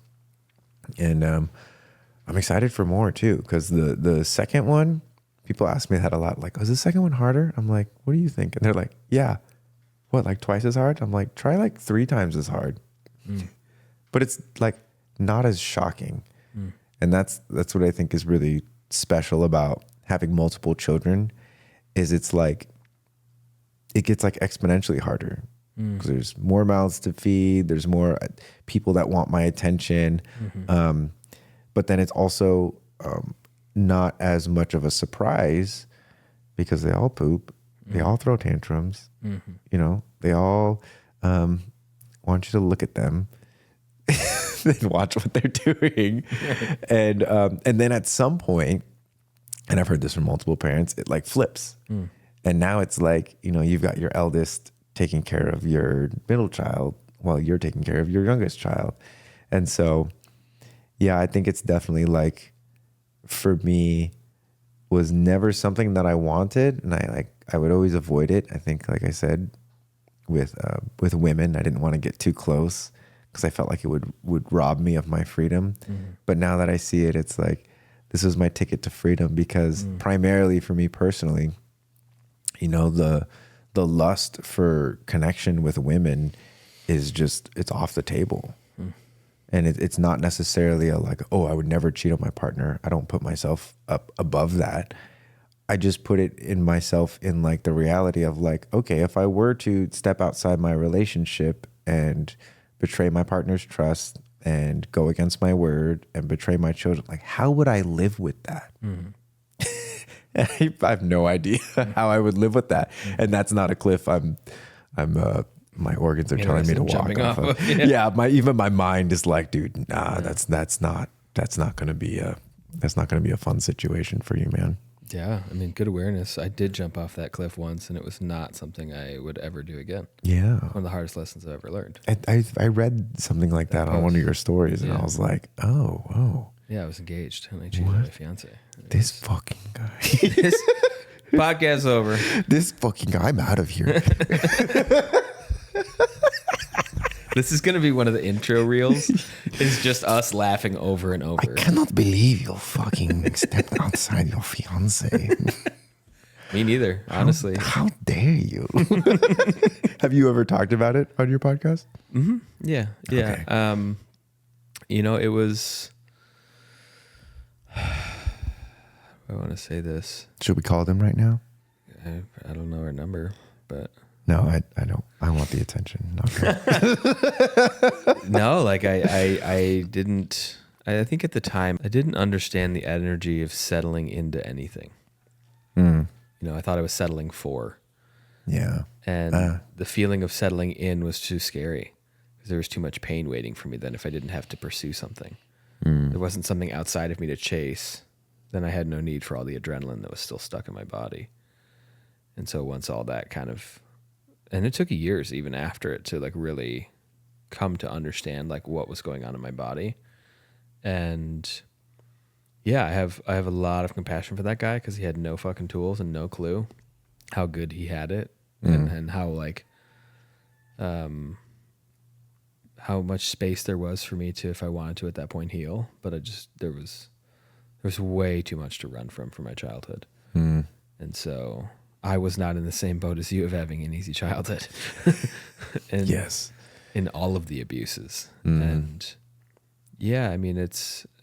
And I'm excited for more too, because the second one, people ask me that a lot, like, oh, is the second one harder? I'm like, what do you think? And they're like, yeah. What, like twice as hard? I'm like, try like 3 times as hard. But it's like not as shocking. And that's what I think is really special about having multiple children, is it's like, it gets like exponentially harder, because there's more mouths to feed. There's more people that want my attention. But then it's also not as much of a surprise, because they all poop. They all throw tantrums. They all want you to look at them. and watch what they're doing. And then at some point, and I've heard this from multiple parents, it like flips. And now it's like, you know, you've got your eldest taking care of your middle child while you're taking care of your youngest child. And so, yeah, I think it's definitely like, for me, was never something that I wanted. And I would always avoid it. I think, like I said, with women, I didn't want to get too close because I felt like it would rob me of my freedom. But now that I see it, it's like, this was my ticket to freedom, because primarily for me personally, you know, the lust for connection with women is just, it's off the table. And it's not necessarily a like, oh, I would never cheat on my partner. I don't put myself up above that. I just put it in myself in like the reality of like, okay, if I were to step outside my relationship and betray my partner's trust and go against my word and betray my children, like, how would I live with that? I have no idea how I would live with that. And that's not a cliff my organs are telling me to walk off of. Yeah, even my mind is like, dude, nah, that's not gonna be a fun situation for you, man. Yeah, I mean, good awareness. I did jump off that cliff once, and it was not something I would ever do again. Yeah, one of the hardest lessons I've ever learned. I read something like that on one of your stories, and I was like, oh. Yeah, I was engaged, and I cheated on my fiance. This fucking guy. This podcast over. This fucking guy. I'm out of here. This is going to be one of the intro reels. It's just us laughing over and over. I cannot believe you fucking stepped outside your fiance. Me neither, honestly. How dare you? Have you ever talked about it on your podcast? Mm-hmm. Yeah. Okay. You know, it was... I want to say this. Should we call them right now? I don't know her number, but... No, I don't. I want the attention. No, like I didn't. I think at the time I didn't understand the energy of settling into anything. You know, I thought I was settling for. Yeah. And the feeling of settling in was too scary because there was too much pain waiting for me then if I didn't have to pursue something. There wasn't something outside of me to chase. Then I had no need for all the adrenaline that was still stuck in my body. And so once all that kind of... And it took years even after it to like really come to understand like what was going on in my body. And yeah, I have a lot of compassion for that guy because he had no fucking tools and no clue how good he had it and how like how much space there was for me to, if I wanted to at that point, heal. But there was way too much to run from my childhood. And so I was not in the same boat as you of having an easy childhood. And yes. In all of the abuses. And yeah, I mean,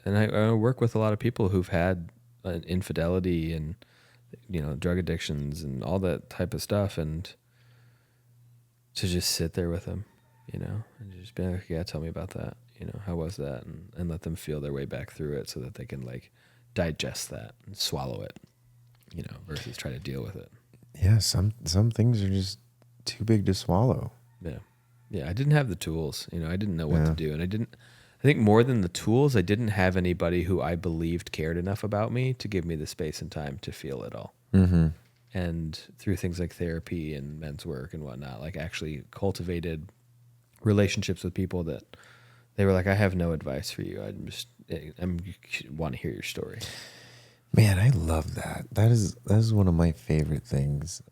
I work with a lot of people who've had infidelity and, you know, drug addictions and all that type of stuff. And to just sit there with them, you know, and just be like, yeah, tell me about that. You know, how was that? And let them feel their way back through it so that they can like digest that and swallow it, you know, versus try to deal with it. Yeah, some things are just too big to swallow. Yeah, I didn't have the tools. You know, I didn't know what to do. And I think more than the tools, I didn't have anybody who I believed cared enough about me to give me the space and time to feel it all. And through things like therapy and men's work and whatnot, like actually cultivated relationships with people that they were like, I have no advice for you. I want to hear your story. Man, I love that. That is one of my favorite things.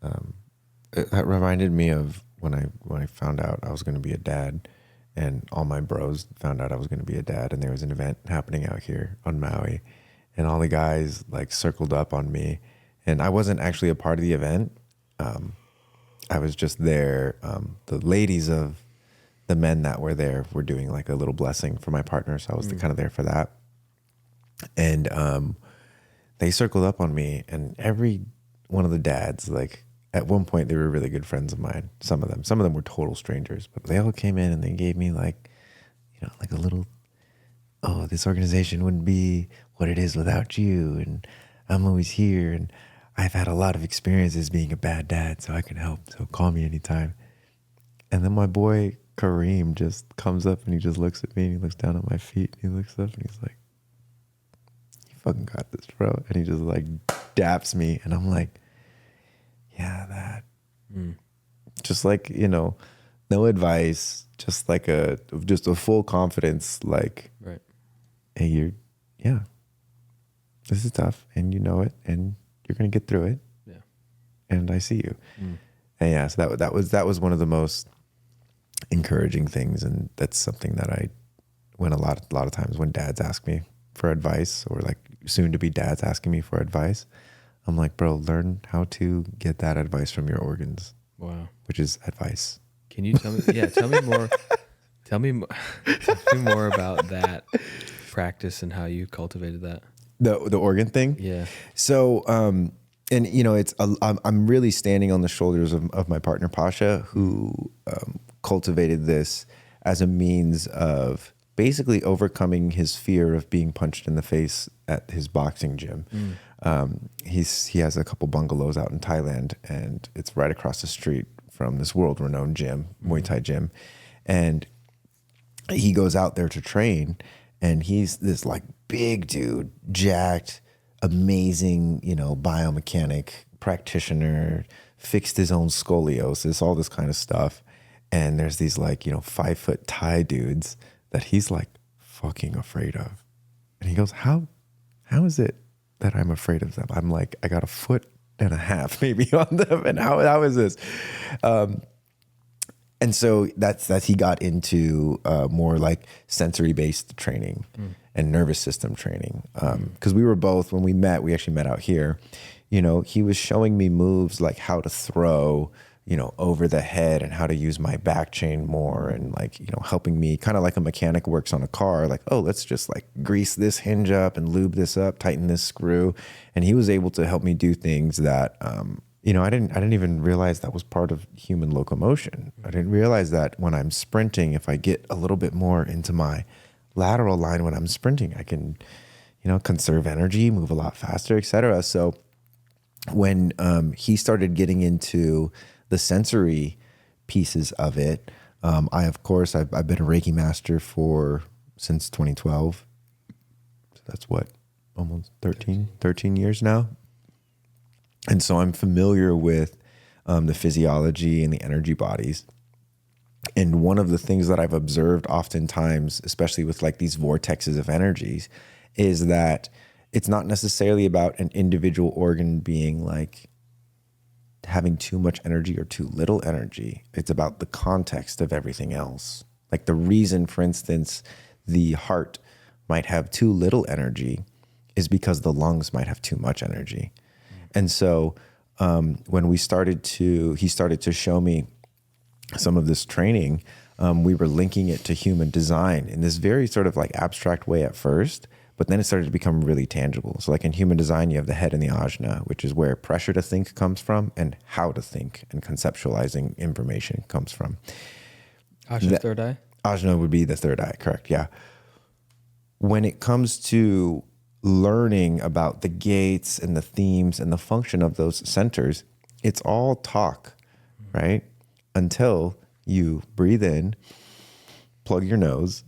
That reminded me of when I found out I was going to be a dad, and all my bros found out I was going to be a dad, and there was an event happening out here on Maui, and all the guys like circled up on me, and I wasn't actually a part of the event. I was just there. The ladies of the men that were there were doing like a little blessing for my partner, so I was kind of there for that, and they circled up on me, and every one of the dads, like at one point they were really good friends of mine. Some of them were total strangers, but they all came in and they gave me like, you know, like a little, oh, this organization wouldn't be what it is without you. And I'm always here. And I've had a lot of experiences being a bad dad, so I can help. So call me anytime. And then my boy Kareem just comes up and he just looks at me and he looks down at my feet and he looks up and he's like, "You fucking got this, bro." And he just like daps me and I'm like, yeah, that. Just like, no advice, just like just a full confidence, like, right. Hey, this is tough and you know it and you're going to get through it. Yeah. And I see you. And yeah, so that was one of the most encouraging things. And that's something that when a lot of times when dads ask me for advice, or like soon to be dads asking me for advice, I'm like, bro, learn how to get that advice from your organs. Wow. Which is advice. Can you tell me? Yeah, tell me more. Tell me more about that practice and how you cultivated that. The organ thing. Yeah. So, and it's I'm really standing on the shoulders of my partner Pasha, who cultivated this as a means of basically overcoming his fear of being punched in the face at his boxing gym. He has a couple bungalows out in Thailand, and it's right across the street from this world-renowned gym, Muay Thai gym. And he goes out there to train, and he's this like big dude, jacked, amazing, biomechanic practitioner, fixed his own scoliosis, all this kind of stuff. And there's these like, 5-foot Thai dudes that he's like fucking afraid of. And he goes, how is it that I'm afraid of them? I'm like, I got a foot and a half maybe on them. And how is this? And so that's he got into more like sensory-based training and nervous system training. Because we were both, when we met, we actually met out here, he was showing me moves like how to throw, over the head and how to use my back chain more, and like, helping me kind of like a mechanic works on a car, like, oh, let's just like grease this hinge up and lube this up, tighten this screw. And he was able to help me do things that, I didn't even realize that was part of human locomotion. I didn't realize that when I'm sprinting, if I get a little bit more into my lateral line when I'm sprinting, I can, conserve energy, move a lot faster, etc. So when he started getting into the sensory pieces of it, I've been a Reiki master since 2012. So that's what, almost 13 years now. And so I'm familiar with the physiology and the energy bodies. And one of the things that I've observed oftentimes, especially with like these vortexes of energies, is that it's not necessarily about an individual organ being like having too much energy or too little energy. It's about the context of everything else. Like the reason, for instance, the heart might have too little energy is because the lungs might have too much energy. And so when he started to show me some of this training, we were linking it to human design in this very sort of like abstract way at first, but then it started to become really tangible. So like in human design, you have the head and the ajna, which is where pressure to think comes from and how to think and conceptualizing information comes from. Ajna's third eye? Ajna would be the third eye, correct, yeah. When it comes to learning about the gates and the themes and the function of those centers, it's all talk, right? Until you breathe in, plug your nose,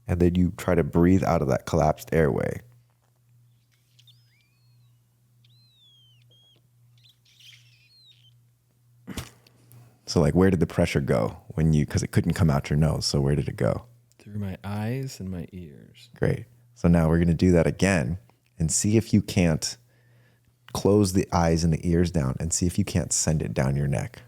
and then you try to breathe out of that collapsed airway. So like, where did the pressure go because it couldn't come out your nose. So where did it go? Through my eyes and my ears. Great. So now we're going to do that again and see if you can't close the eyes and the ears down and see if you can't send it down your neck.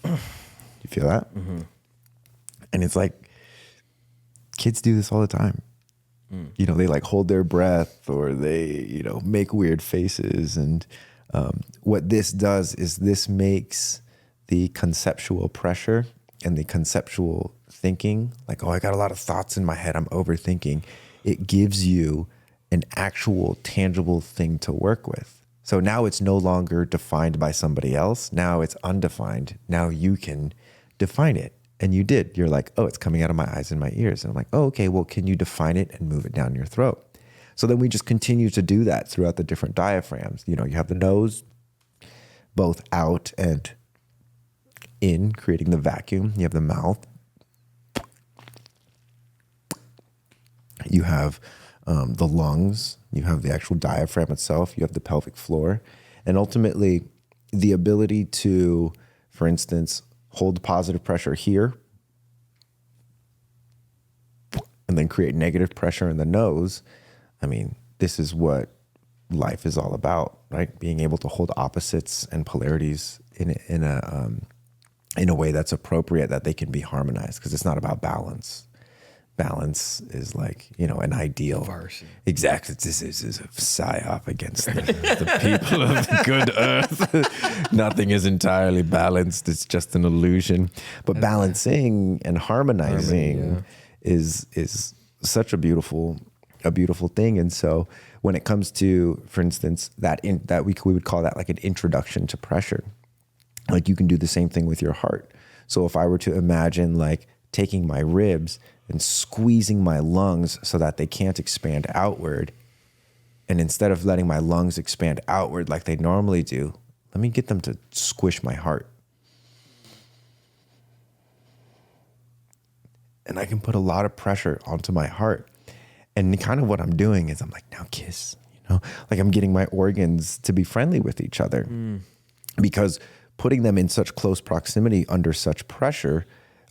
You feel that? Mm-hmm. And it's like, kids do this all the time. They like hold their breath or they, make weird faces. And what this does is this makes the conceptual pressure and the conceptual thinking, like, oh, I got a lot of thoughts in my head, I'm overthinking. It gives you an actual tangible thing to work with. So now it's no longer defined by somebody else. Now it's undefined. Now you can define it. And you did. You're like, oh, it's coming out of my eyes and my ears. And I'm like, oh, okay, well, can you define it and move it down your throat? So then we just continue to do that throughout the different diaphragms. You have the nose both out and in, creating the vacuum. You have the mouth. You have the lungs. You have the actual diaphragm itself. You have the pelvic floor. And ultimately, the ability to, for instance, hold positive pressure here and then create negative pressure in the nose. I mean, this is what life is all about, right? Being able to hold opposites and polarities in a way that's appropriate, that they can be harmonized, because it's not about balance. Balance is like, an ideal. Farce. Exactly. This is a psyop against the people of the good earth. Nothing is entirely balanced. It's just an illusion. But balancing and harmonizing is such a beautiful thing. And so when it comes to, for instance, we would call that like an introduction to pressure. Like you can do the same thing with your heart. So if I were to imagine like taking my ribs and squeezing my lungs so that they can't expand outward, and instead of letting my lungs expand outward like they normally do, let me get them to squish my heart. And I can put a lot of pressure onto my heart. And kind of what I'm doing is I'm like, now kiss, like I'm getting my organs to be friendly with each other. Because putting them in such close proximity under such pressure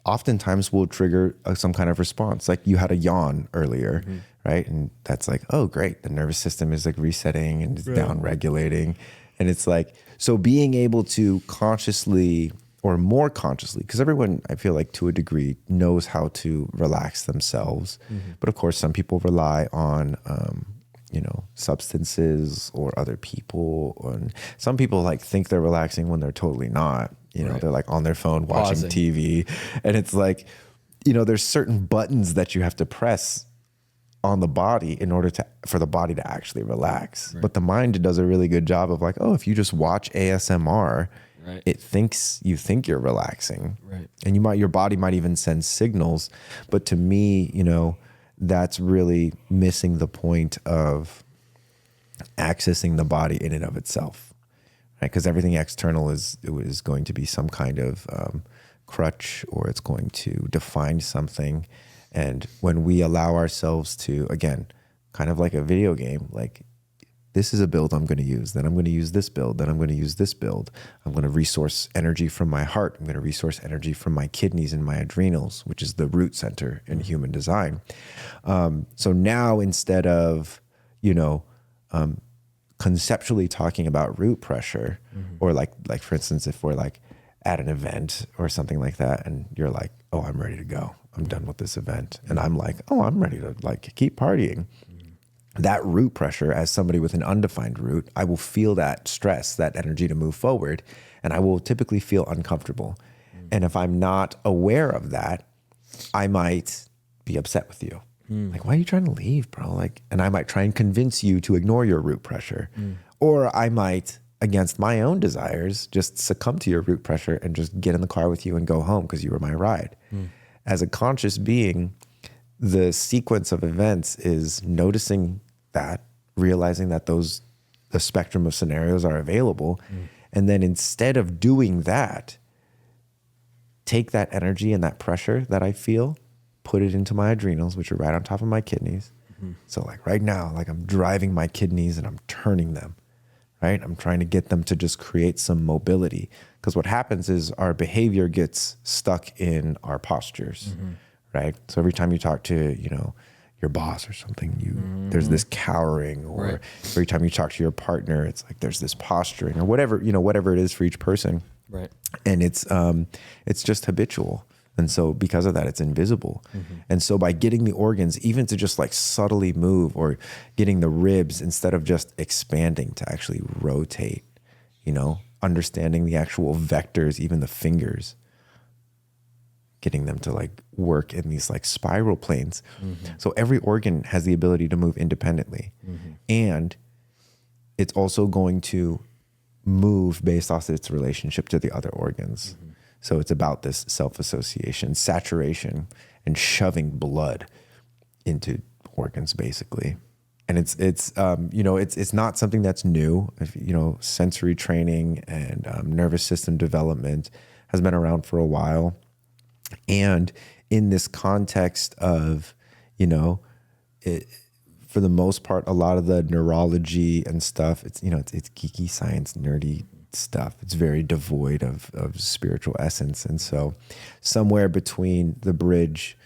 oftentimes will trigger some kind of response. Like you had a yawn earlier, right? And that's like, oh, great. The nervous system is like resetting and down regulating. And it's like, so being able to consciously or more consciously, because everyone, I feel like to a degree, knows how to relax themselves. But of course, some people rely on, substances or other people. And some people like think they're relaxing when they're totally not. They're like on their phone watching TV. And it's like, there's certain buttons that you have to press on the body in order for the body to actually relax. But the mind does a really good job of like, oh, if you just watch ASMR, it thinks you think you're relaxing. And your body might even send signals. But to me, that's really missing the point of accessing the body in and of itself. Because everything external is going to be some kind of crutch, or it's going to define something. And when we allow ourselves to, again, kind of like a video game, like this is a build I'm going to use, then I'm going to use this build, then I'm going to use this build. I'm going to resource energy from my heart. I'm going to resource energy from my kidneys and my adrenals, which is the root center in human design. So now instead of, conceptually talking about root pressure, or like for instance, if we're like at an event or something like that, and you're like, oh, I'm ready to go. I'm done with this event. And I'm like, oh, I'm ready to like keep partying. That root pressure, as somebody with an undefined root, I will feel that stress, that energy to move forward, and I will typically feel uncomfortable. And if I'm not aware of that, I might be upset with you. Like, why are you trying to leave, bro? Like, and I might try and convince you to ignore your root pressure. Or I might, against my own desires, just succumb to your root pressure and just get in the car with you and go home because you were my ride. As a conscious being, the sequence of events is noticing that, realizing that the spectrum of scenarios are available. And then instead of doing that, take that energy and that pressure that I feel, put it into my adrenals, which are right on top of my kidneys. So like right now, like I'm driving my kidneys and I'm turning them, right? I'm trying to get them to just create some mobility. Because what happens is our behavior gets stuck in our postures, right? So every time you talk to, your boss or something, there's this cowering, or every time you talk to your partner, it's like there's this posturing, or whatever it is for each person. And it's just habitual. And so because of that, it's invisible. And so by getting the organs, even to just like subtly move, or getting the ribs, instead of just expanding, to actually rotate, understanding the actual vectors, even the fingers, getting them to like work in these like spiral planes. So every organ has the ability to move independently. And it's also going to move based off its relationship to the other organs. So it's about this self-association, saturation, and shoving blood into organs, basically. And it's not something that's new. Sensory training and nervous system development has been around for a while. And in this context of, for the most part, a lot of the neurology and stuff, it's geeky science, nerdy stuff. It's very devoid of spiritual essence. And so somewhere between the bridge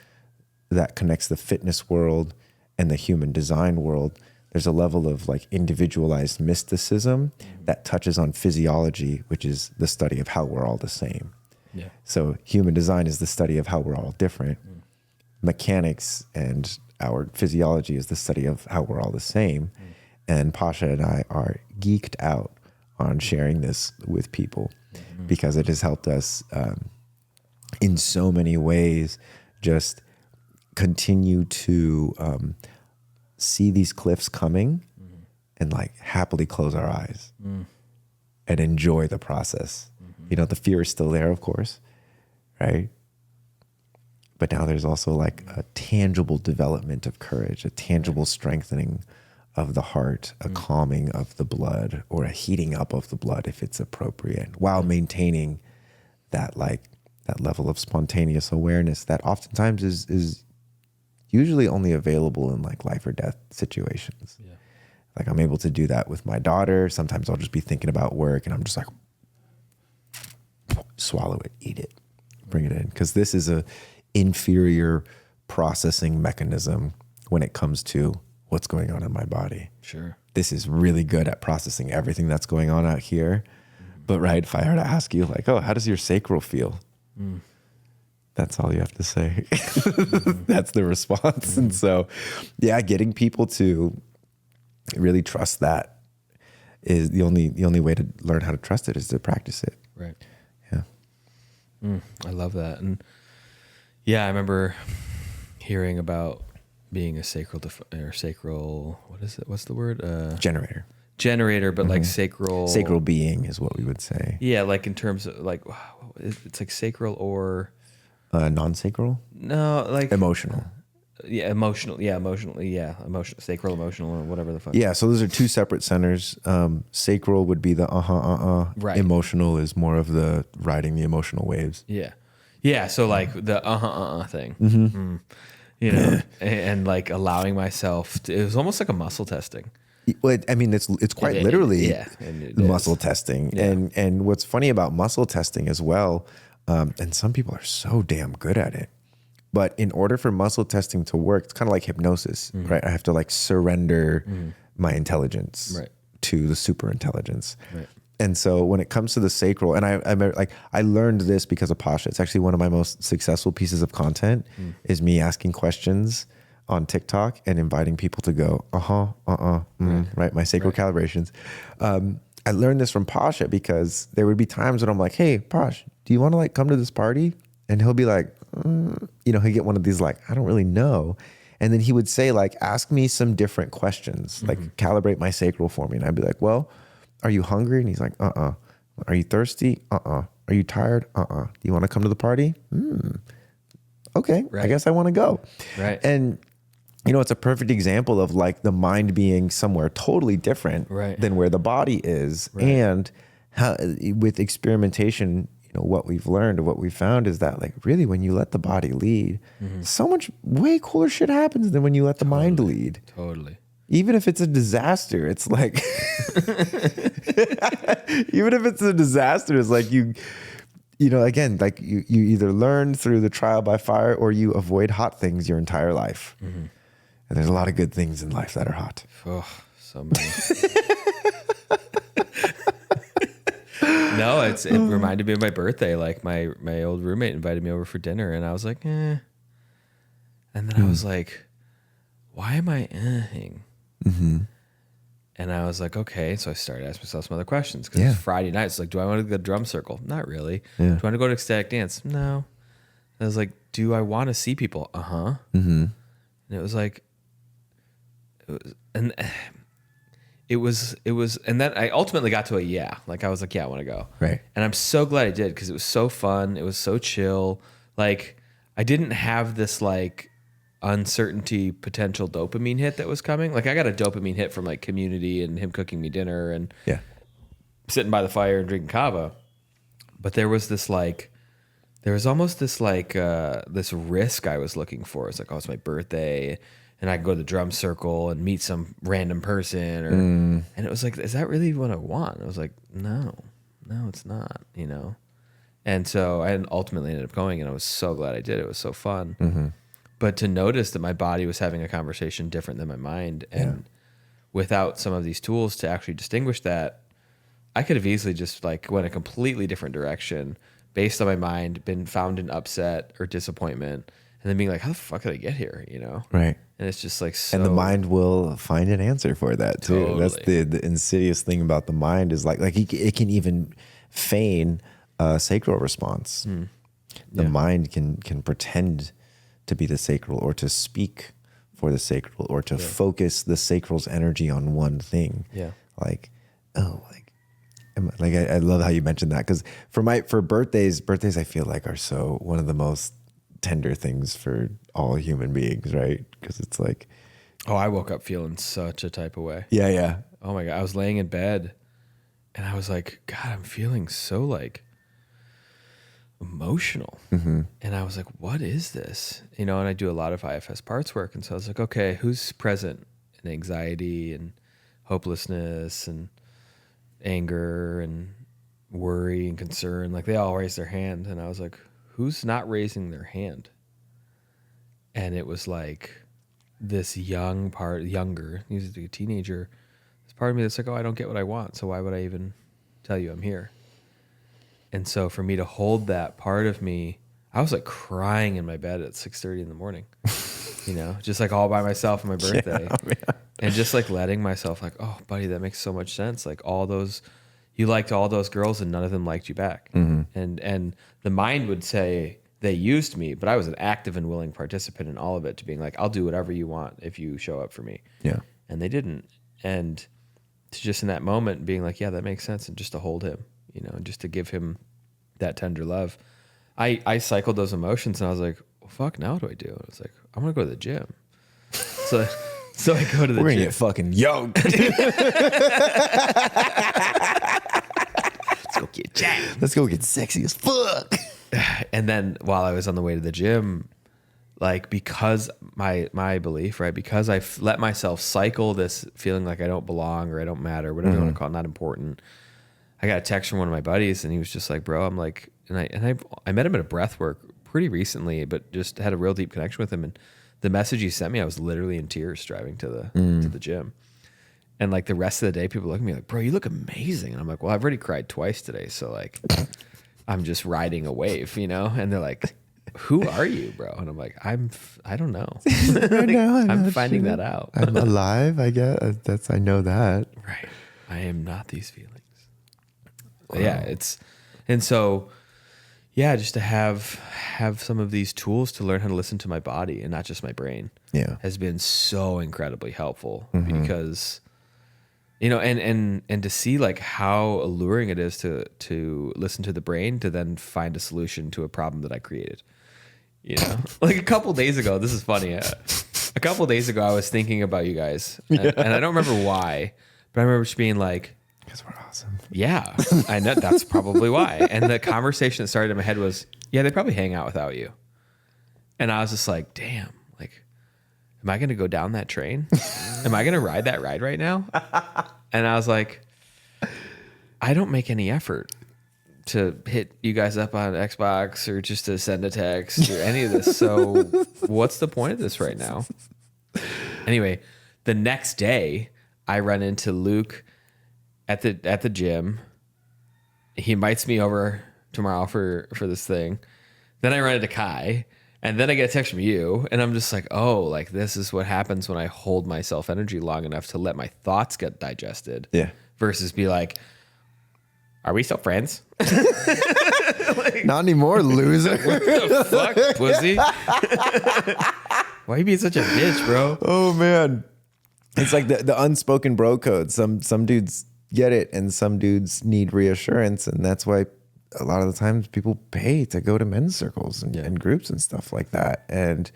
that connects the fitness world and the human design world, there's a level of like individualized mysticism that touches on physiology, which is the study of how we're all the same. Yeah. So human design is the study of how we're all different. Mechanics and our physiology is the study of how we're all the same. And Pasha and I are geeked out on sharing this with people because it has helped us in so many ways just continue to see these cliffs coming and like happily close our eyes and enjoy the process. The fear is still there, of course, right? But now there's also like a tangible development of courage, a tangible strengthening of the heart, a calming of the blood, or a heating up of the blood if it's appropriate, while maintaining that level of spontaneous awareness that oftentimes is usually only available in like life or death situations. Yeah. Like I'm able to do that with my daughter. Sometimes I'll just be thinking about work and I'm just like, swallow it, eat it, bring it in. Because this is a inferior processing mechanism when it comes to what's going on in my body. Sure. This is really good at processing everything that's going on out here. But right, if I were to ask you like, oh, how does your sacral feel? That's all you have to say. That's the response. And so, yeah, getting people to really trust that is the only way to learn how to trust it is to practice it. Right. Yeah. I love that. And yeah, I remember hearing about being a sacral, what is it? What's the word? Generator, but like sacral being is what we would say. Yeah. Like in terms of like, it's like sacral or non-sacral? No, like emotional. Yeah, emotional. Yeah, emotionally. Yeah, emotional, sacral, emotional, or whatever the fuck. Yeah, so those are two separate centers. Sacral would be the Right. Emotional is more of the riding the emotional waves. Yeah, yeah. So like the thing, and like allowing myself to, it was almost like a muscle testing. Well, I mean, it's quite literally muscle testing. Yeah. And what's funny about muscle testing as well, and some people are so damn good at it. But in order for muscle testing to work, it's kind of like hypnosis, right? I have to like surrender my intelligence to the super intelligence. Right. And so when it comes to the sacral, and I learned this because of Pasha. It's actually one of my most successful pieces of content is me asking questions on TikTok and inviting people to go, right? My sacral calibrations. I learned this from Pasha because there would be times when I'm like, hey, Pash, do you want to like come to this party? And he'll be like, he'll get one of these like, I don't really know. And then he would say like, ask me some different questions, like calibrate my sacral for me. And I'd be like, well, are you hungry? And he's like, Are you thirsty? Are you tired? Do you want to come to the party? Okay, right. I guess I want to go. Right. And it's a perfect example of like the mind being somewhere totally different than where the body is. Right. And how with experimentation, what we've learned or what we found is that like really when you let the body lead, so much way cooler shit happens than when you let the mind lead. Totally. Even if it's a disaster, it's like, even if it's a disaster, it's like again, like you either learn through the trial by fire or you avoid hot things your entire life. And there's a lot of good things in life that are hot. Oh, so many. No, it reminded me of my birthday. Like my old roommate invited me over for dinner and I was like, eh. And then I was like, why am I eh-ing? And I was like, okay. So I started asking myself some other questions because it's Friday night. It's like, do I want to go to the drum circle? Not really. Yeah. Do I want to go to ecstatic dance? No. I was like, do I want to see people? And it was like, and then I ultimately got to a yeah. Like I was like, yeah, I want to go. Right. And I'm so glad I did because it was so fun. It was so chill. Like I didn't have this like uncertainty potential dopamine hit that was coming. Like I got a dopamine hit from like community and him cooking me dinner and sitting by the fire and drinking kava. But there was this like, there was almost this like, this risk I was looking for. It's like, oh, it's my birthday and I can go to the drum circle and meet some random person. Or, and it was like, is that really what I want? I was like, no, it's not, you know? And so I ultimately ended up going, and I was so glad I did. It was so fun. Mm-hmm. But to notice that my body was having a conversation different than my mind, and without some of these tools to actually distinguish that, I could have easily just like went a completely different direction based on my mind, been found in upset or disappointment, and then being like, how the fuck did I get here? You know? Right. And it's just like, so. And the mind will find an answer for that too. Totally. That's the insidious thing about the mind is like it can even feign a sacral response. The mind can pretend to be the sacral, or to speak for the sacral, or to focus the sacral's energy on one thing. Yeah. Like, oh, I love how you mentioned that, because for birthdays I feel like are so one of the most tender things for all human beings, right? Because it's like, oh, I woke up feeling such a type of way. Yeah. Oh my God. I was laying in bed and I was like, God, I'm feeling so like emotional. Mm-hmm. And I was like, what is this? You know, and I do a lot of IFS parts work. And so I was like, okay, who's present in anxiety and hopelessness and anger and worry and concern? Like they all raised their hand. And I was like, who's not raising their hand? And it was like this younger, he was a teenager. This part of me that's like, oh, I don't get what I want. So why would I even tell you I'm here? And so for me to hold that part of me, I was like crying in my bed at 6:30 in the morning, you know, just like all by myself on my birthday. And just like letting myself like, oh buddy, that makes so much sense. Like you liked all those girls and none of them liked you back. Mm-hmm. And the mind would say they used me, but I was an active and willing participant in all of it, to being like, I'll do whatever you want if you show up for me. Yeah. And they didn't. And to just in that moment being like, yeah, that makes sense. And just to hold him, you know, just to give him that tender love. I cycled those emotions and I was like, well, fuck, now what do I do? And I was like, I'm going to go to the gym. So I go to the gym. We're going to get fucking yoked. Let's go get jacked. Let's go get sexy as fuck. And then while I was on the way to the gym, like, because my belief, right, because I let myself cycle this feeling like I don't belong or I don't matter, whatever you want to call it, not important, I got a text from one of my buddies and he was just like, bro, I'm like, and I met him at a breath work pretty recently, but just had a real deep connection with him. And the message he sent me, I was literally in tears driving to the gym. And like the rest of the day, people look at me like, bro, you look amazing. And I'm like, well, I've already cried twice today. So like, I'm just riding a wave, you know? And they're like, who are you, bro? And I'm like, I don't know. I'm finding that out. I'm alive, I guess. I know that. Right. I am not these feelings. Wow. Yeah, and so, yeah, just to have some of these tools to learn how to listen to my body and not just my brain, has been so incredibly helpful, because, you know, and to see like how alluring it is to listen to the brain to then find a solution to a problem that I created. You know, like a couple days ago, this is funny. A couple days ago, I was thinking about you guys, and I don't remember why, but I remember just being like, because we're awesome. Yeah, I know that's probably why. And the conversation that started in my head was, yeah, they probably hang out without you. And I was just like, damn, like, am I going to go down that train? Am I going to ride that ride right now? And I was like, I don't make any effort to hit you guys up on Xbox or just to send a text or any of this. So what's the point of this right now? Anyway, the next day I run into Luke at the gym. He invites me over tomorrow for this thing. Then I run into Kai, and then I get a text from you, and I'm just like, oh, like this is what happens when I hold my self energy long enough to let my thoughts get digested. Yeah. Versus be like, are we still friends? Like, not anymore, loser. What the fuck, pussy? Why are you being such a bitch, bro? Oh man. It's like the unspoken bro code. Some dudes get it and some dudes need reassurance, and that's why a lot of the times people pay to go to men's circles and groups and stuff like that. And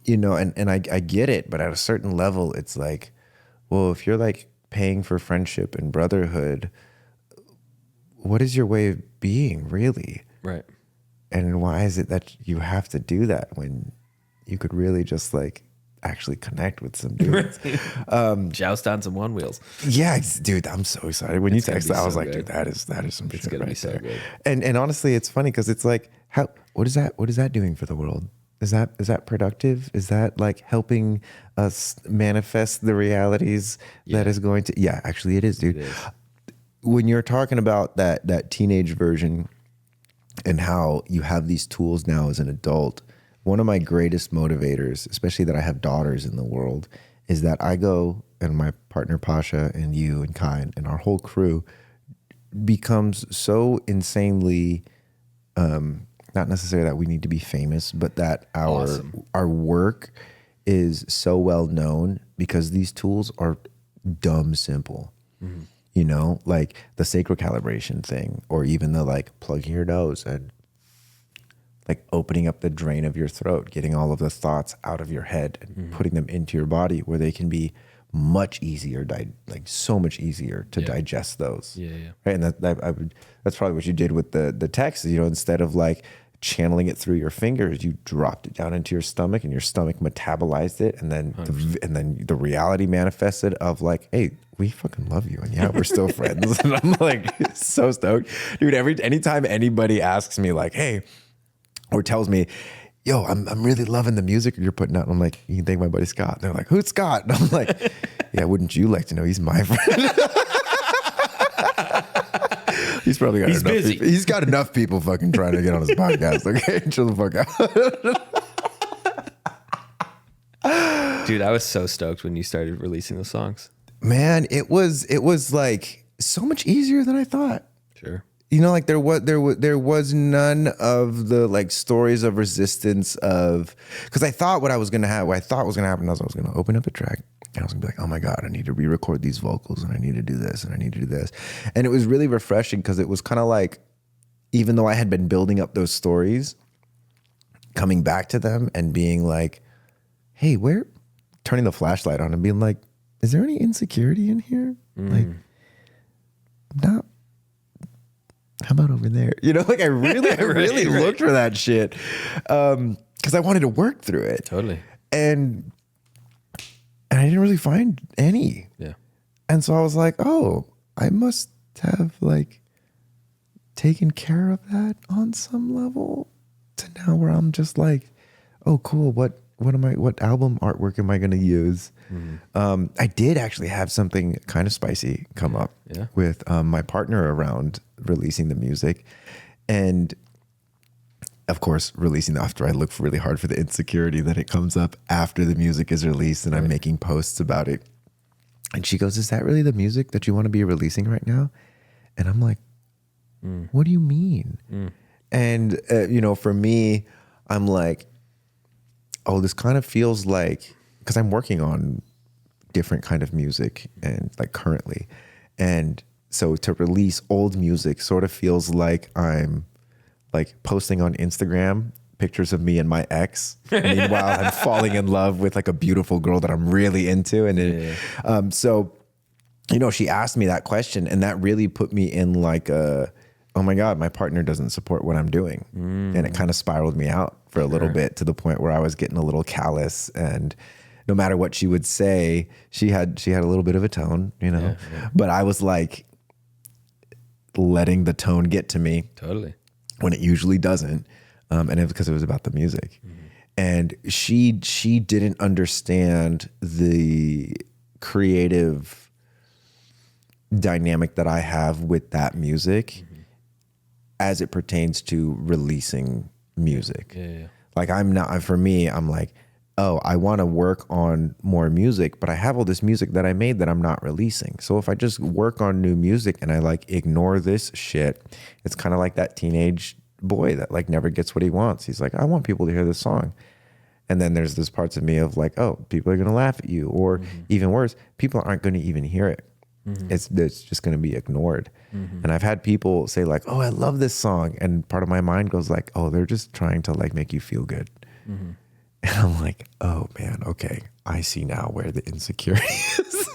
and I get it, but at a certain level, it's like, well, if you're like paying for friendship and brotherhood, what is your way of being really? Right. And why is it that you have to do that when you could really just like actually connect with some dudes? Joust on some one wheels. Yeah, dude, I'm so excited. When you text that, I was so like, good. dude, that is some It's shit gonna right be so there. good. And honestly, it's funny because it's like, what is that doing for the world? Is that productive? Is that like helping us manifest the realities that is going to? Yeah, actually, it is, dude. It is. When you're talking about that teenage version and how you have these tools now as an adult, one of my greatest motivators, especially that I have daughters in the world, is that I go and my partner Pasha and you and Kai and our whole crew becomes so insanely not necessarily that we need to be famous, but that our work is so well known because these tools are dumb simple. You know, like the sacral calibration thing, or even the like plugging your nose and like opening up the drain of your throat, getting all of the thoughts out of your head and putting them into your body where they can be much easier, like so much easier to digest those. Yeah. Right. And that's probably what you did with the text, instead of like channeling it through your fingers, you dropped it down into your stomach and your stomach metabolized it. And then the reality manifested of like, hey, we fucking love you. And yeah, we're still friends. And I'm like, so stoked. Dude, anytime anybody asks me like, hey, or tells me, yo, I'm really loving the music you're putting out. I'm like, you can thank my buddy Scott. And they're like, who's Scott? And I'm like, yeah, wouldn't you like to know? He's my friend. He's probably got busy. People. He's got enough people fucking trying to get on his podcast. Okay, chill the fuck out. Dude, I was so stoked when you started releasing those songs. Man, it was like so much easier than I thought. Sure. Like there was none of the like stories of resistance because I thought what was gonna happen was I was gonna open up a track and I was gonna be like, oh my God, I need to re-record these vocals and I need to do this and I need to do this. And it was really refreshing because it was kind of like, even though I had been building up those stories, coming back to them and being like, hey, turning the flashlight on and being like, is there any insecurity in here? Like, no. How about over there? Like I really looked for that shit because I wanted to work through it. Totally. And I didn't really find any. Yeah. And so I was like, oh, I must have like taken care of that on some level to now where I'm just like, oh, cool. What album artwork am I going to use? I did actually have something kind of spicy come up with my partner around releasing the music. And of course, releasing after I look really hard for the insecurity that it comes up after the music is released and I'm making posts about it. And she goes, is that really the music that you want to be releasing right now? And I'm like, what do you mean? And, for me, I'm like, oh, this kind of feels like, because I'm working on different kind of music and like currently. And so to release old music sort of feels like I'm like posting on Instagram pictures of me and my ex. Meanwhile, I'm falling in love with like a beautiful girl that I'm really into. And so, she asked me that question and that really put me in like oh my God, my partner doesn't support what I'm doing. And it kind of spiraled me out for a little bit to the point where I was getting a little callous, and no matter what she would say, she had a little bit of a tone, but I was like letting the tone get to me. Totally. When it usually doesn't. And it was because it was about the music. And she didn't understand the creative dynamic that I have with that music as it pertains to releasing music. Yeah. Like I'm like, oh, I want to work on more music, but I have all this music that I made that I'm not releasing. So if I just work on new music and I like ignore this shit, it's kind of like that teenage boy that like never gets what he wants. He's like, I want people to hear this song. And then there's this parts of me of like, oh, people are going to laugh at you. Or even worse, people aren't going to even hear it. It's just going to be ignored. And I've had people say like, oh, I love this song. And part of my mind goes like, oh, they're just trying to like make you feel good. And I'm like, oh man, okay, I see now where the insecurity is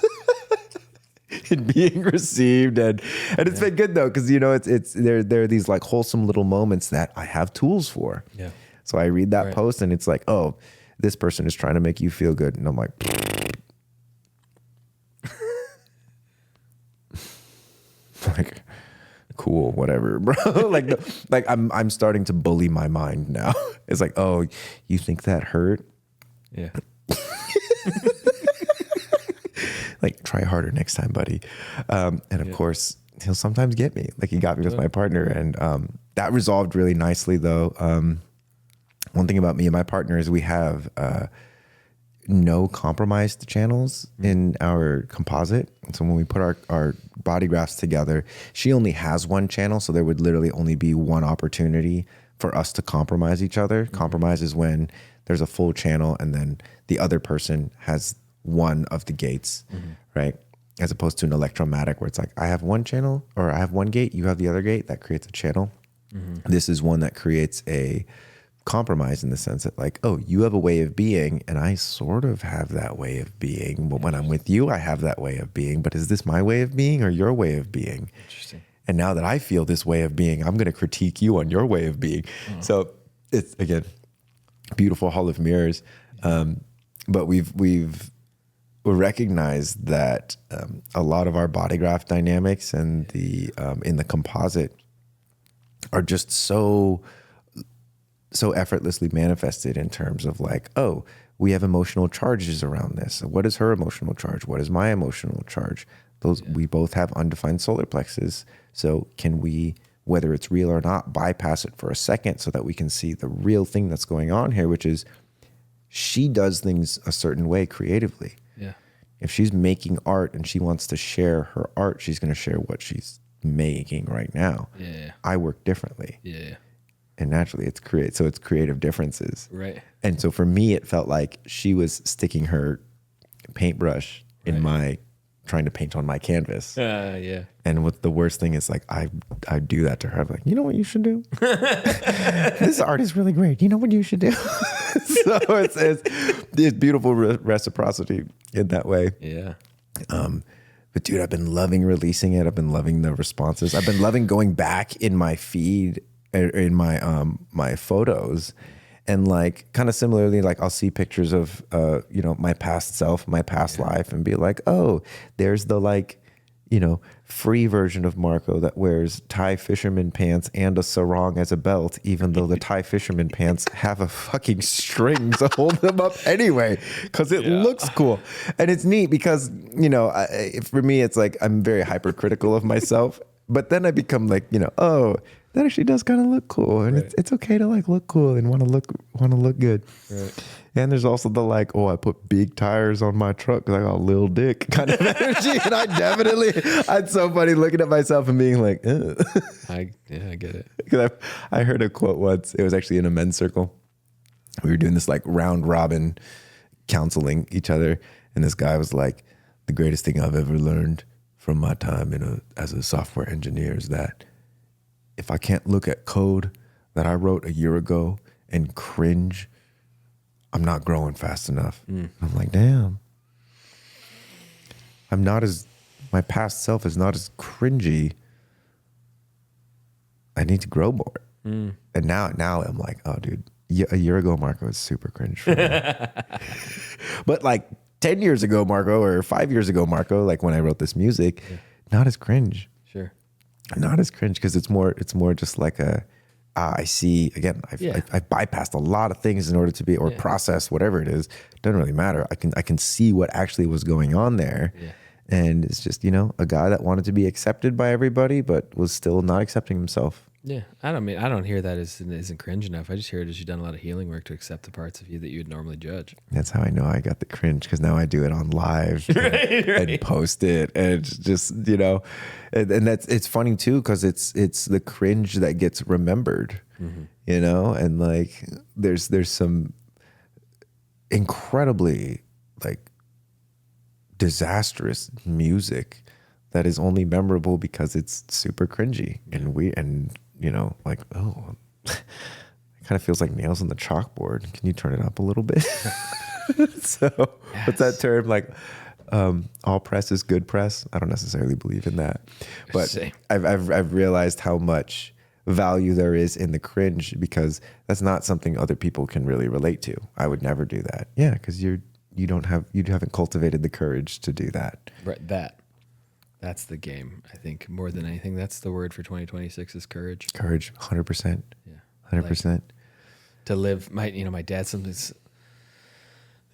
in being received, and it's been good though, because it's there are these like wholesome little moments that I have tools for. Yeah. So I read that post and it's like, oh, this person is trying to make you feel good, and I'm like, like, cool, whatever, bro. like I'm starting to bully my mind now. It's like, oh, you think that hurt? Yeah. Like, try harder next time, buddy. And of course, he'll sometimes get me. Like, he got me with my partner, and that resolved really nicely, though. One thing about me and my partner is we have no compromised channels in our composite. So when we put our body graphs together, she only has one channel, so there would literally only be one opportunity for us to compromise each other. Compromise is when there's a full channel and then the other person has one of the gates, right? As opposed to an electromatic where it's like, I have one channel, or I have one gate, you have the other gate. That creates a channel. This is one that creates a compromise in the sense that, like, oh, you have a way of being and I sort of have that way of being, but when I'm with you, I have that way of being. But is this my way of being or your way of being? Interesting. And now that I feel this way of being, I'm going to critique you on your way of being. So it's, again, beautiful hall of mirrors. But we've recognized that a lot of our body graph dynamics and the in the composite are just so effortlessly manifested in terms of like, oh, we have emotional charges around this. What is her emotional charge? What is my emotional charge? We both have undefined solar plexus. So can we, whether it's real or not, bypass it for a second so that we can see the real thing that's going on here, which is she does things a certain way creatively. Yeah. If she's making art and she wants to share her art, she's going to share what she's making right now. Yeah. I work differently. Yeah. And naturally it's creative differences. Right. And so for me, it felt like she was sticking her paintbrush in my, trying to paint on my canvas. Yeah. And what the worst thing is, like, I do that to her. I'm like, you know what you should do? This art is really great. You know what you should do? So it's beautiful reciprocity in that way. Yeah. But dude, I've been loving releasing it. I've been loving the responses. I've been loving going back in my feed, in my my photos, and like kind of similarly, like I'll see pictures of my past self, my past life, and be like, oh, there's the, like, free version of Marco that wears Thai fisherman pants and a sarong as a belt, even though the Thai fisherman pants have a fucking string to hold them up anyway, because it looks cool. And it's neat because, for me, it's like I'm very hypercritical of myself, but then I become like, oh, that actually does kind of look cool, and it's okay to like look cool and want to look good. Right. And there's also the like, oh, I put big tires on my truck because I got a little dick kind of energy, and it's so funny looking at myself and being like, ugh. I get it. Because I heard a quote once. It was actually in a men's circle. We were doing this like round robin counseling each other, and this guy was like, the greatest thing I've ever learned from my time as a software engineer is that if I can't look at code that I wrote a year ago and cringe, I'm not growing fast enough. I'm like, damn. My past self is not as cringy. I need to grow more. And now I'm like, oh, dude, a year ago, Marco was super cringe for me. But like 10 years ago, Marco, or 5 years ago, Marco, like when I wrote this music, not as cringe. Sure. Not as cringe, because it's more just like I see, again, I've bypassed a lot of things in order to be, or process whatever it is. Doesn't really matter. I can see what actually was going on there. Yeah. And it's just, a guy that wanted to be accepted by everybody, but was still not accepting himself. Yeah. I don't hear that isn't cringe enough. I just hear it as you've done a lot of healing work to accept the parts of you that you would normally judge. That's how I know I got the cringe, because now I do it on live and post it. And it's just, and it's funny too, because it's the cringe that gets remembered, and like there's some incredibly like disastrous music that is only memorable because it's super cringy and like, oh, kind of feels like nails on the chalkboard. Can you turn it up a little bit? So what's that term? Like all press is good press. I don't necessarily believe in that, but Same. I've realized how much value there is in the cringe, because that's not something other people can really relate to. I would never do that. Yeah, because you haven't cultivated the courage to do that. Right, that's the game. I think more than anything, that's the word for 2026 is courage. Courage, 100%. Yeah, 100%. To live. My dad sometimes.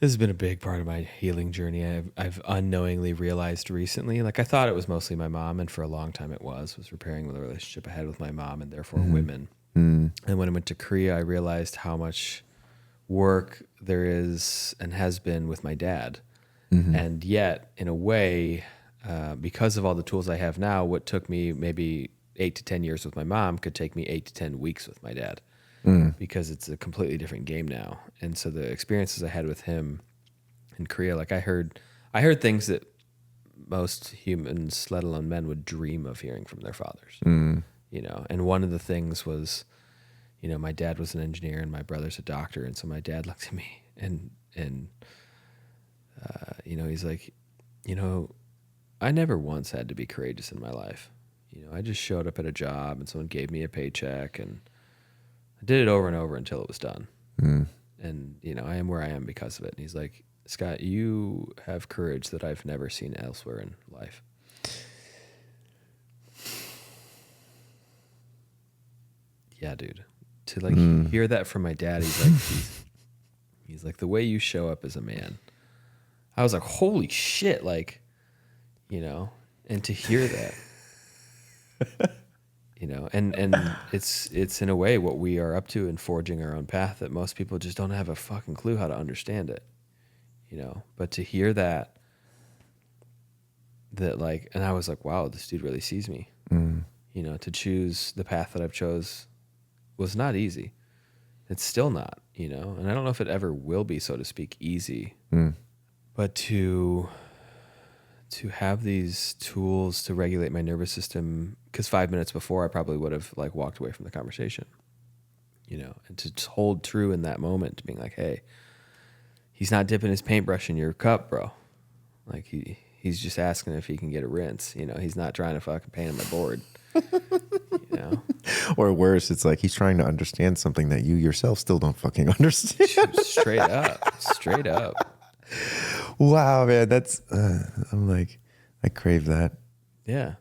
This has been a big part of my healing journey. I've unknowingly realized recently, like I thought it was mostly my mom, and for a long time it was repairing the relationship I had with my mom and therefore women. And when I went to Korea, I realized how much work there is and has been with my dad. And yet, in a way, because of all the tools I have now, what took me maybe 8 to 10 years with my mom could take me 8 to 10 weeks with my dad. Because it's a completely different game now. And so the experiences I had with him in Korea, like I heard things that most humans, let alone men, would dream of hearing from their fathers. You know, and one of the things was, you know, my dad was an engineer and my brother's a doctor, and so my dad looked at me and you know, he's like, you know, I never once had to be courageous in my life. You know, I just showed up at a job and someone gave me a paycheck, and I did it over and over until it was done. And, you know, I am where I am because of it. And he's like, Scott, you have courage that I've never seen elsewhere in life. Yeah, dude. To like hear that from my dad, he's like, the way you show up as a man. I was like, holy shit, like, you know, and to hear that. You know, and it's in a way what we are up to in forging our own path that most people just don't have a fucking clue how to understand it, you know. But to hear that like, and I was like, wow, this dude really sees me. You know, to choose the path that I've chose was not easy. It's still not, you know, and I don't know if it ever will be, so to speak, easy. But to have these tools to regulate my nervous system, because 5 minutes before I probably would have like walked away from the conversation, you know, and to just hold true in that moment, being like, hey, he's not dipping his paintbrush in your cup, bro. Like he's just asking if he can get a rinse, you know, he's not trying to fucking paint on my board, you know. Or worse, it's like he's trying to understand something that you yourself still don't fucking understand. Straight up. Wow, man, that's I'm like, I crave that. Yeah,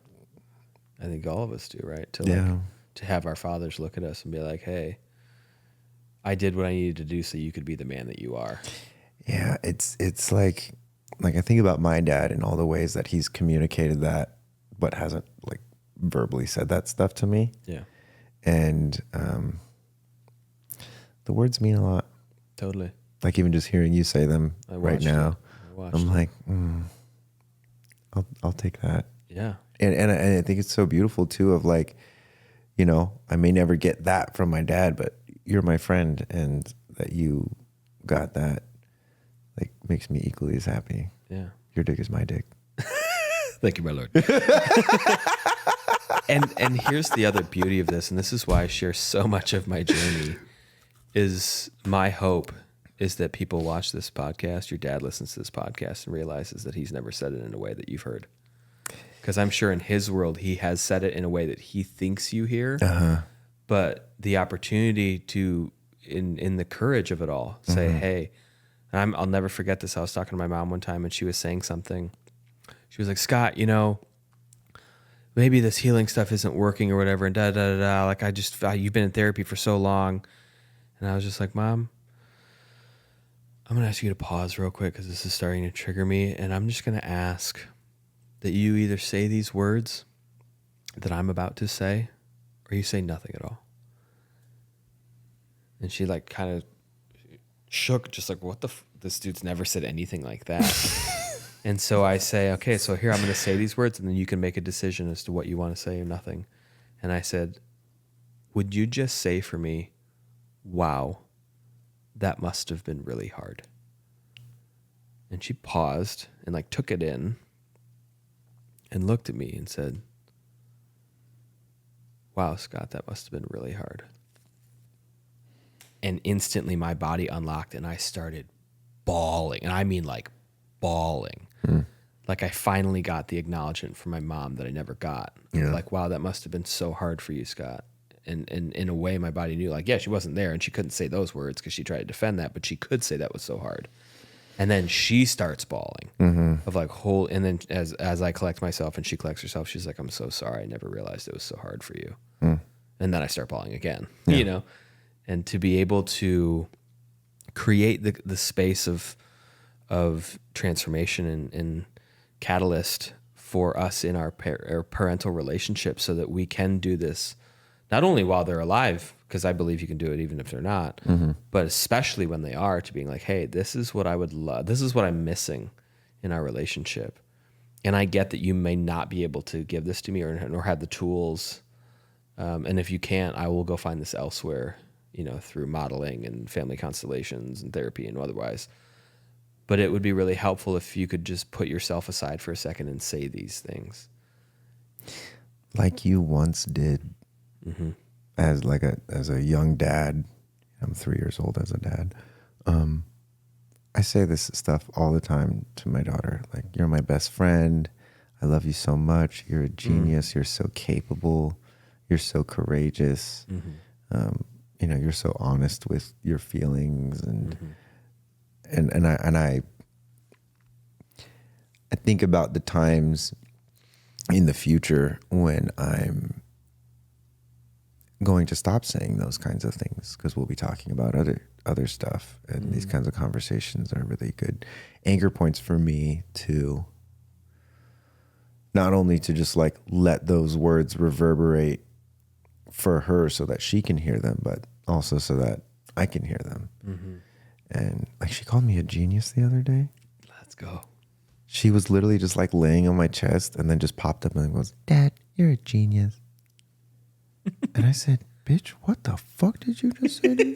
I think all of us do, right? To have our fathers look at us and be like, hey, I did what I needed to do so you could be the man that you are. Yeah, it's like I think about my dad and all the ways that he's communicated that, but hasn't like verbally said that stuff to me. Yeah. And the words mean a lot. Totally. Like even just hearing you say them right now, I'm like, I'll take that. Yeah. And I think it's so beautiful too, of like, you know, I may never get that from my dad, but you're my friend, and that you got that, like, makes me equally as happy. Yeah. Your dick is my dick. Thank you, my lord. And here's the other beauty of this, and this is why I share so much of my journey, is my hope is that people watch this podcast, your dad listens to this podcast and realizes that he's never said it in a way that you've heard. Because I'm sure in his world, he has said it in a way that he thinks you hear. But the opportunity to, in the courage of it all, say, hey, and I'll never forget this. I was talking to my mom one time and she was saying something. She was like, Scott, you know, maybe this healing stuff isn't working or whatever. And like, you've been in therapy for so long. And I was just like, Mom, I'm going to ask you to pause real quick because this is starting to trigger me. And I'm just going to ask that you either say these words that I'm about to say, or you say nothing at all. And she like kind of shook, just like, what the this dude's never said anything like that. And so I say, okay, so here I'm going to say these words and then you can make a decision as to what you want to say or nothing. And I said, would you just say for me, wow, that must have been really hard. And she paused and like took it in and looked at me and said, wow, Scott, that must have been really hard. And instantly my body unlocked and I started bawling. And I mean like bawling. Like I finally got the acknowledgement from my mom that I never got. Yeah. Like, wow, that must have been so hard for you, Scott. And in a way, my body knew, like, yeah, she wasn't there and she couldn't say those words because she tried to defend that, but she could say that was so hard. And then she starts bawling of like and then as I collect myself and she collects herself, she's like, I'm so sorry. I never realized it was so hard for you. And then I start bawling again, you know, and to be able to create the space of transformation and catalyst for us in our parental relationship so that we can do this not only while they're alive, because I believe you can do it even if they're not, but especially when they are, to being like, hey, this is what I would love. This is what I'm missing in our relationship. And I get that you may not be able to give this to me or have the tools. And if you can't, I will go find this elsewhere, you know, through modeling and family constellations and therapy and otherwise. But it would be really helpful if you could just put yourself aside for a second and say these things. Like you once did. As a young dad. I'm 3 years old as a dad. I say this stuff all the time to my daughter. Like, you're my best friend. I love you so much. You're a genius. You're so capable. You're so courageous. You know, you're so honest with your feelings and I think about the times in the future when I'm going to stop saying those kinds of things, because we'll be talking about other stuff, and these kinds of conversations are really good anchor points for me to not only to just like let those words reverberate for her so that she can hear them, but also so that I can hear them. And like, she called me a genius the other day. Let's go. She was literally just like laying on my chest and then just popped up and goes, Dad, you're a genius. And I said, bitch, what the fuck did you just say to me?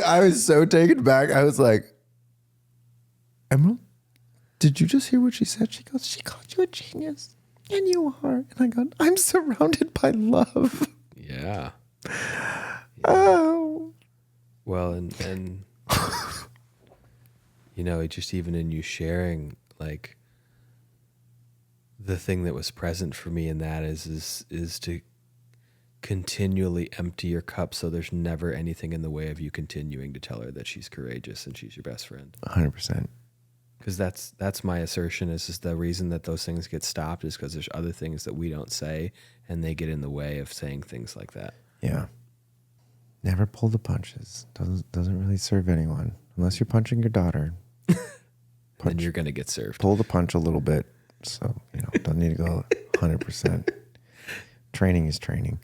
I was so taken back. I was like, Emerald, did you just hear what she said? She goes, she called you a genius. And you are. And I go, I'm surrounded by love. Yeah. Oh. Well, and you know, just even in you sharing, like, the thing that was present for me in that is to continually empty your cup so there's never anything in the way of you continuing to tell her that she's courageous and she's your best friend. 100%. Because that's my assertion is the reason that those things get stopped is because there's other things that we don't say and they get in the way of saying things like that. Yeah. Never pull the punches. Doesn't really serve anyone unless you're punching your daughter. Then you're going to get served. Pull the punch a little bit. So, you know, don't need to go 100%. Training is training.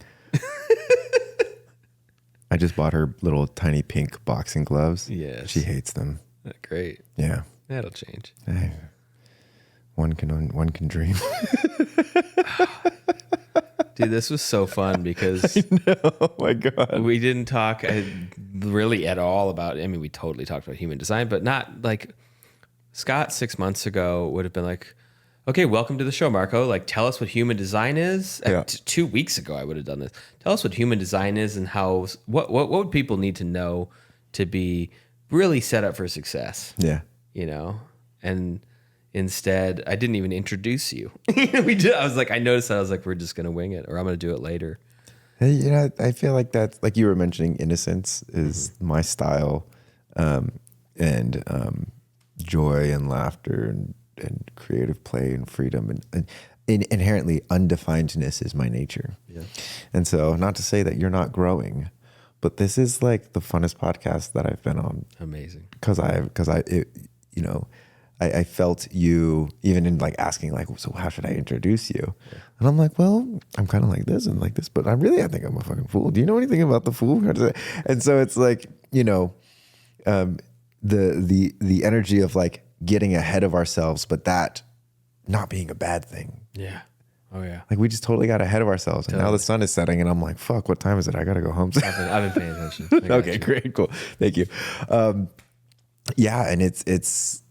I just bought her little tiny pink boxing gloves. Yes. She hates them. Great. Yeah. That'll change. Hey, one can dream. Dude, this was so fun because I know. Oh my God. we didn't talk really at all about, I mean, we totally talked about human design, but not like Scott 6 months ago would have been like, okay, welcome to the show, Marco. Like, tell us what human design is. Yeah. 2 weeks ago, I would have done this. Tell us what human design is and how, what would people need to know to be really set up for success? Yeah. You know? And instead, I didn't even introduce you. We did. I was like, I noticed that. I was like, we're just going to wing it, or I'm going to do it later. Hey, you know, I feel like that's, like you were mentioning, innocence is my style, and joy and laughter and creative play and freedom and inherently undefinedness is my nature. Yeah. And so, not to say that you're not growing, but this is like the funnest podcast that I've been on. Amazing. Because you know, I felt you even in like asking like, so how should I introduce you? Yeah. And I'm like, well, I'm kind of like this and like this, but I think I'm a fucking fool. Do you know anything about the fool? And so it's like, you know, the energy of like getting ahead of ourselves, but that not being a bad thing. Yeah. Oh yeah. Like we just totally got ahead of ourselves, and now the sun is setting, and I'm like, fuck, what time is it? I gotta go home. I've been paying attention. Okay, great, cool, thank you. Yeah, and it's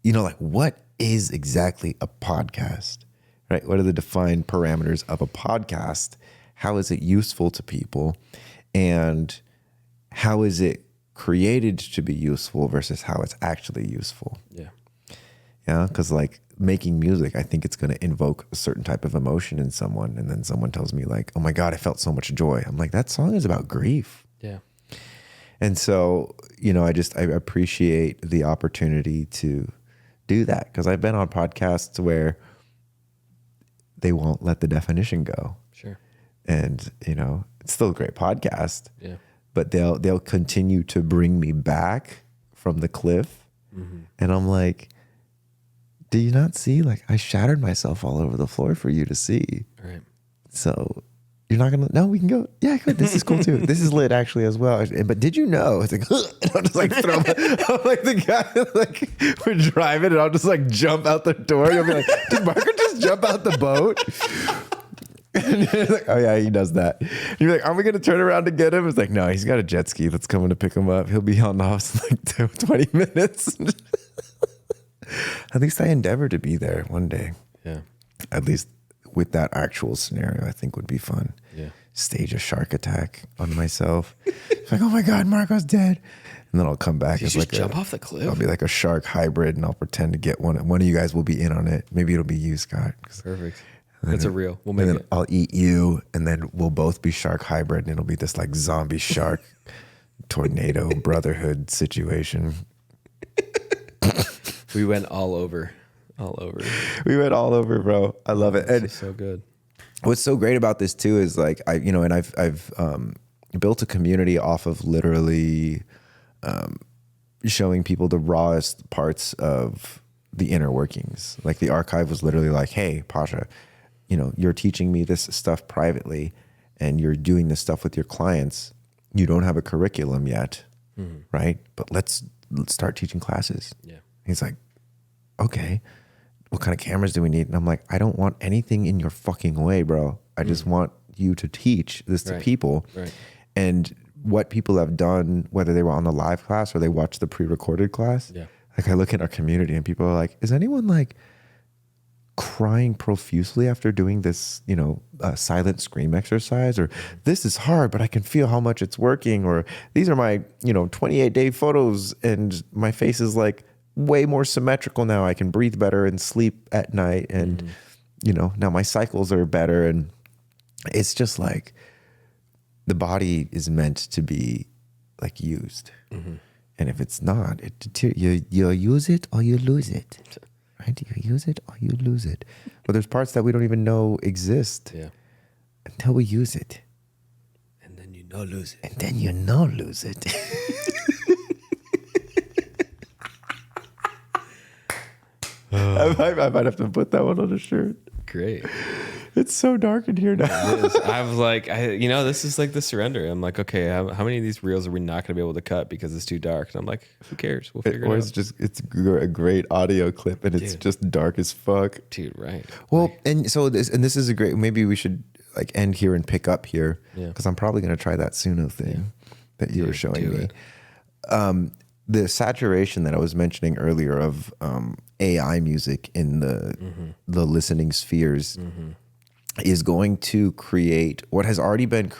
you know, like, what is exactly a podcast, right? What are the defined parameters of a podcast? How is it useful to people? And how is it created to be useful versus how it's actually useful? Yeah. Yeah, because like making music, I think it's going to invoke a certain type of emotion in someone. And then someone tells me like, oh my God, I felt so much joy. I'm like, that song is about grief. Yeah. And so, I appreciate the opportunity to do that, because I've been on podcasts where they won't let the definition go. Sure. And, it's still a great podcast. Yeah. But they'll continue to bring me back from the cliff. Mm-hmm. And I'm like, do you not see? Like, I shattered myself all over the floor for you to see. Right. So you're not going to, no, we can go. Yeah, good. This is cool too. This is lit actually as well. But did you know? It's like, and I'll just like throw I'm like the guy, like we're driving and I'll just like jump out the door. You'll be like, did Marco just jump out the boat? And you're like, oh yeah, he does that. And you're like, are we going to turn around to get him? It's like, no, he's got a jet ski that's coming to pick him up. He'll be on the house in like 20 minutes. At least I endeavor to be there one day. Yeah. At least with that actual scenario, I think would be fun. Yeah. Stage a shark attack on myself. It's like, oh my God, Marco's dead. And then I'll come back as like jump off the cliff. I'll be like a shark hybrid and I'll pretend to get one. One of you guys will be in on it. Maybe it'll be you, Scott. Perfect. That's a real. We'll make and it. then I'll eat you, and then we'll both be shark hybrid, and it'll be this like zombie shark tornado brotherhood situation. We went all over. We went all over, bro. I love it. This is so good. What's so great about this too is like I've built a community off of literally showing people the rawest parts of the inner workings. Like the archive was literally like, hey, Pasha, you're teaching me this stuff privately and you're doing this stuff with your clients. You don't have a curriculum yet, right? But let's start teaching classes. Yeah. He's like, okay, what kind of cameras do we need? And I'm like, I don't want anything in your fucking way, bro. I just want you to teach this to people. Right. And what people have done, whether they were on the live class or they watched the pre-recorded class, like I look at our community and people are like, is anyone like crying profusely after doing this, silent scream exercise? Or this is hard, but I can feel how much it's working. Or these are my, 28-day photos and my face is like way more symmetrical now. I can breathe better and sleep at night. And, now my cycles are better. And it's just like the body is meant to be like used. Mm-hmm. And if it's not, you use it or you lose it. Right? You use it or you lose it. But there's parts that we don't even know exist until we use it. And then lose it. And then lose it. I might have to put that one on a shirt. Great. It's so dark in here now. It is. I was like, this is like the surrender. I'm like, okay, how many of these reels are we not going to be able to cut because it's too dark? And I'm like, who cares? We'll figure it out. Or it's a great audio clip and it's just dark as fuck. Dude, right. Well, and so this is a great, maybe we should like end here and pick up here because I'm probably going to try that Suno thing that you were showing me. The saturation that I was mentioning earlier of AI music in the listening spheres is going to create what has already been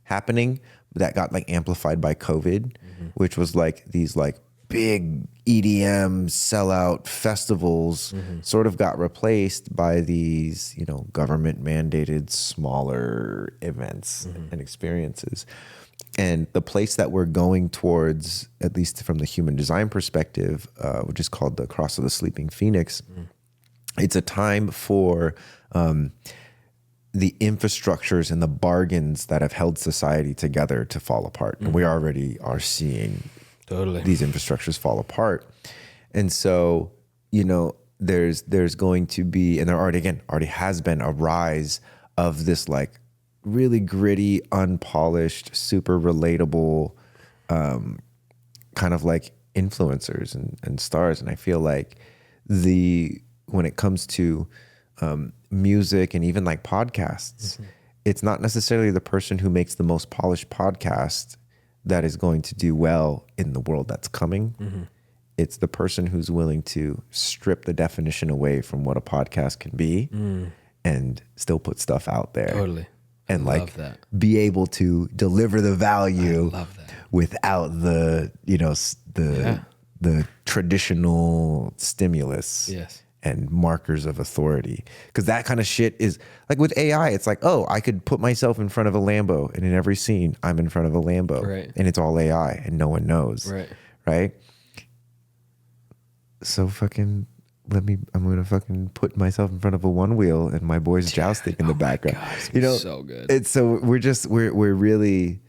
happening that got like amplified by COVID, which was like these like big EDM sellout festivals sort of got replaced by these, government mandated smaller events and experiences. And the place that we're going towards, at least from the human design perspective, which is called the Cross of the Sleeping Phoenix, it's a time for the infrastructures and the bargains that have held society together to fall apart. And we already are seeing these infrastructures fall apart. And so, there's going to be, and there already has been a rise of this like really gritty, unpolished, super relatable kind of like influencers and stars. And I feel like when it comes to music and even like podcasts, it's not necessarily the person who makes the most polished podcast that is going to do well in the world that's coming. It's the person who's willing to strip the definition away from what a podcast can be and still put stuff out there. Totally. And I like love that. be able to deliver the value I love that. without the, you know, the traditional stimulus. Yes. And markers of authority. Because that kind of shit is like with AI, it's like, oh, I could put myself in front of a Lambo, and in every scene, I'm in front of a Lambo. Right. And it's all AI and no one knows. Right. Right. So fucking I'm gonna fucking put myself in front of a one wheel and my boy's jousting in the background. God, it's you know, so good. It's so we're really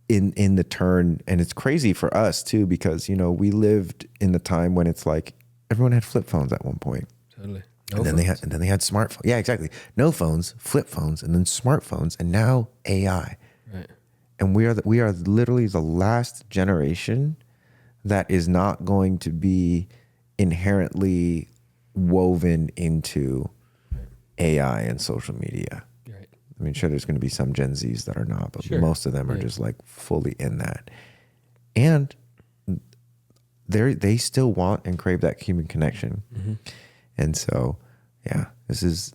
in the turn, and it's crazy for us too, because you know, we lived in the time when it's like everyone had flip phones at one point. Totally. And then they had smartphones. Yeah, exactly. No phones, flip phones, and then smartphones, and now AI. Right. And we are literally the last generation that is not going to be inherently woven into AI and social media. Right. I mean, sure, there's going to be some Gen Zs that are not, but most of them are just like fully in that. And they still want and crave that human connection. Mm-hmm. And so, yeah, this is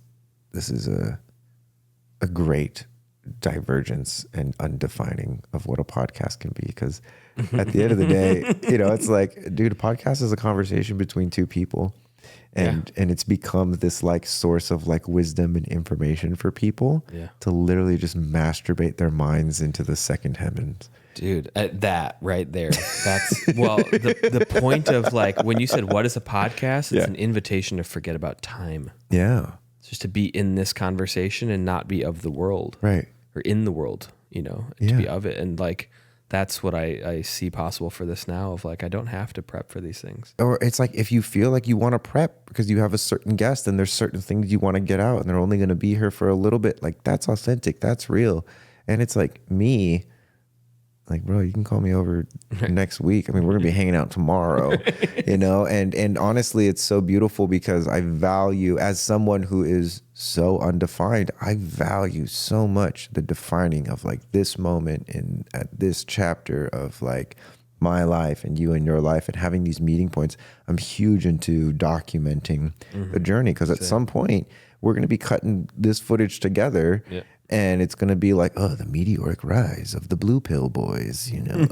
a great divergence and undefining of what a podcast can be, because at the end of the day, you know, it's like, dude, a podcast is a conversation between two people, and it's become this like source of like wisdom and information for people to literally just masturbate their minds into the second heavens. Dude, that right there. That's, well, the point of like, when you said, what is a podcast? It's an invitation to forget about time. Yeah. It's just to be in this conversation and not be of the world. Right. Or in the world, you know, to be of it. And like, that's what I see possible for this now, of like, I don't have to prep for these things. Or it's like, if you feel like you want to prep because you have a certain guest and there's certain things you want to get out and they're only going to be here for a little bit, like that's authentic, that's real. And it's like me, like, bro, you can call me over next week. I mean, we're gonna be hanging out tomorrow, you know? And honestly, it's so beautiful because I value, as someone who is so undefined, I value so much the defining of like this moment at this chapter of like my life and you and your life, and having these meeting points. I'm huge into documenting the journey, because at some point we're gonna be cutting this footage together. Yeah. And it's going to be like, oh, the meteoric rise of the Blue Pill Boys, you know.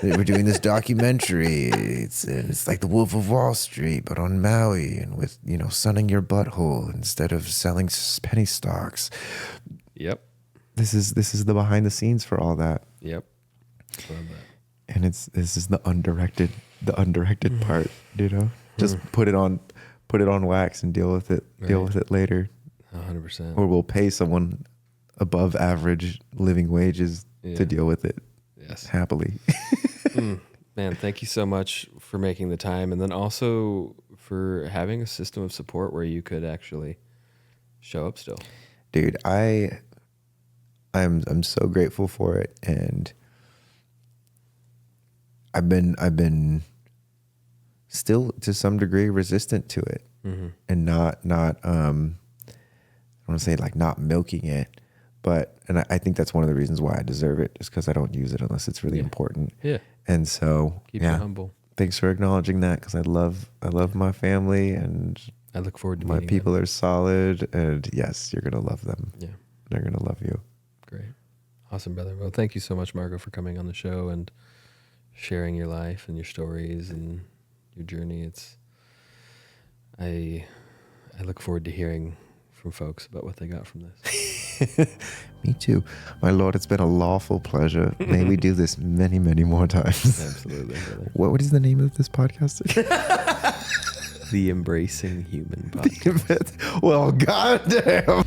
We're doing this documentary. It's like the Wolf of Wall Street, but on Maui, and with, you know, sunning your butthole instead of selling penny stocks. Yep. This is the behind the scenes for all that. Yep. Love that. And this is the undirected part, you know. Just put it on wax and deal with it. Right. Deal with it later. 100%. Or we'll pay someone above average living wages to deal with it happily. Man, thank you so much for making the time, and then also for having a system of support where you could actually show up still. Dude, I'm so grateful for it, and I've been still to some degree resistant to it, and not I want to say like not milking it, and I think that's one of the reasons why I deserve it, just because I don't use it unless it's really important. Yeah. And so, keep you humble. Thanks for acknowledging that, because I love my family, and I look forward to my people them. Are solid, and yes, you're gonna love them. Yeah, they're gonna love you. Great, awesome, brother. Well, thank you so much, Margo, for coming on the show and sharing your life and your stories and your journey. I look forward to hearing from folks about what they got from this. Me too. My Lord, it's been a lawful pleasure. May we do this many, many more times. Absolutely, brother. What is the name of this podcast? The Embracing Human Podcast. Well, goddamn.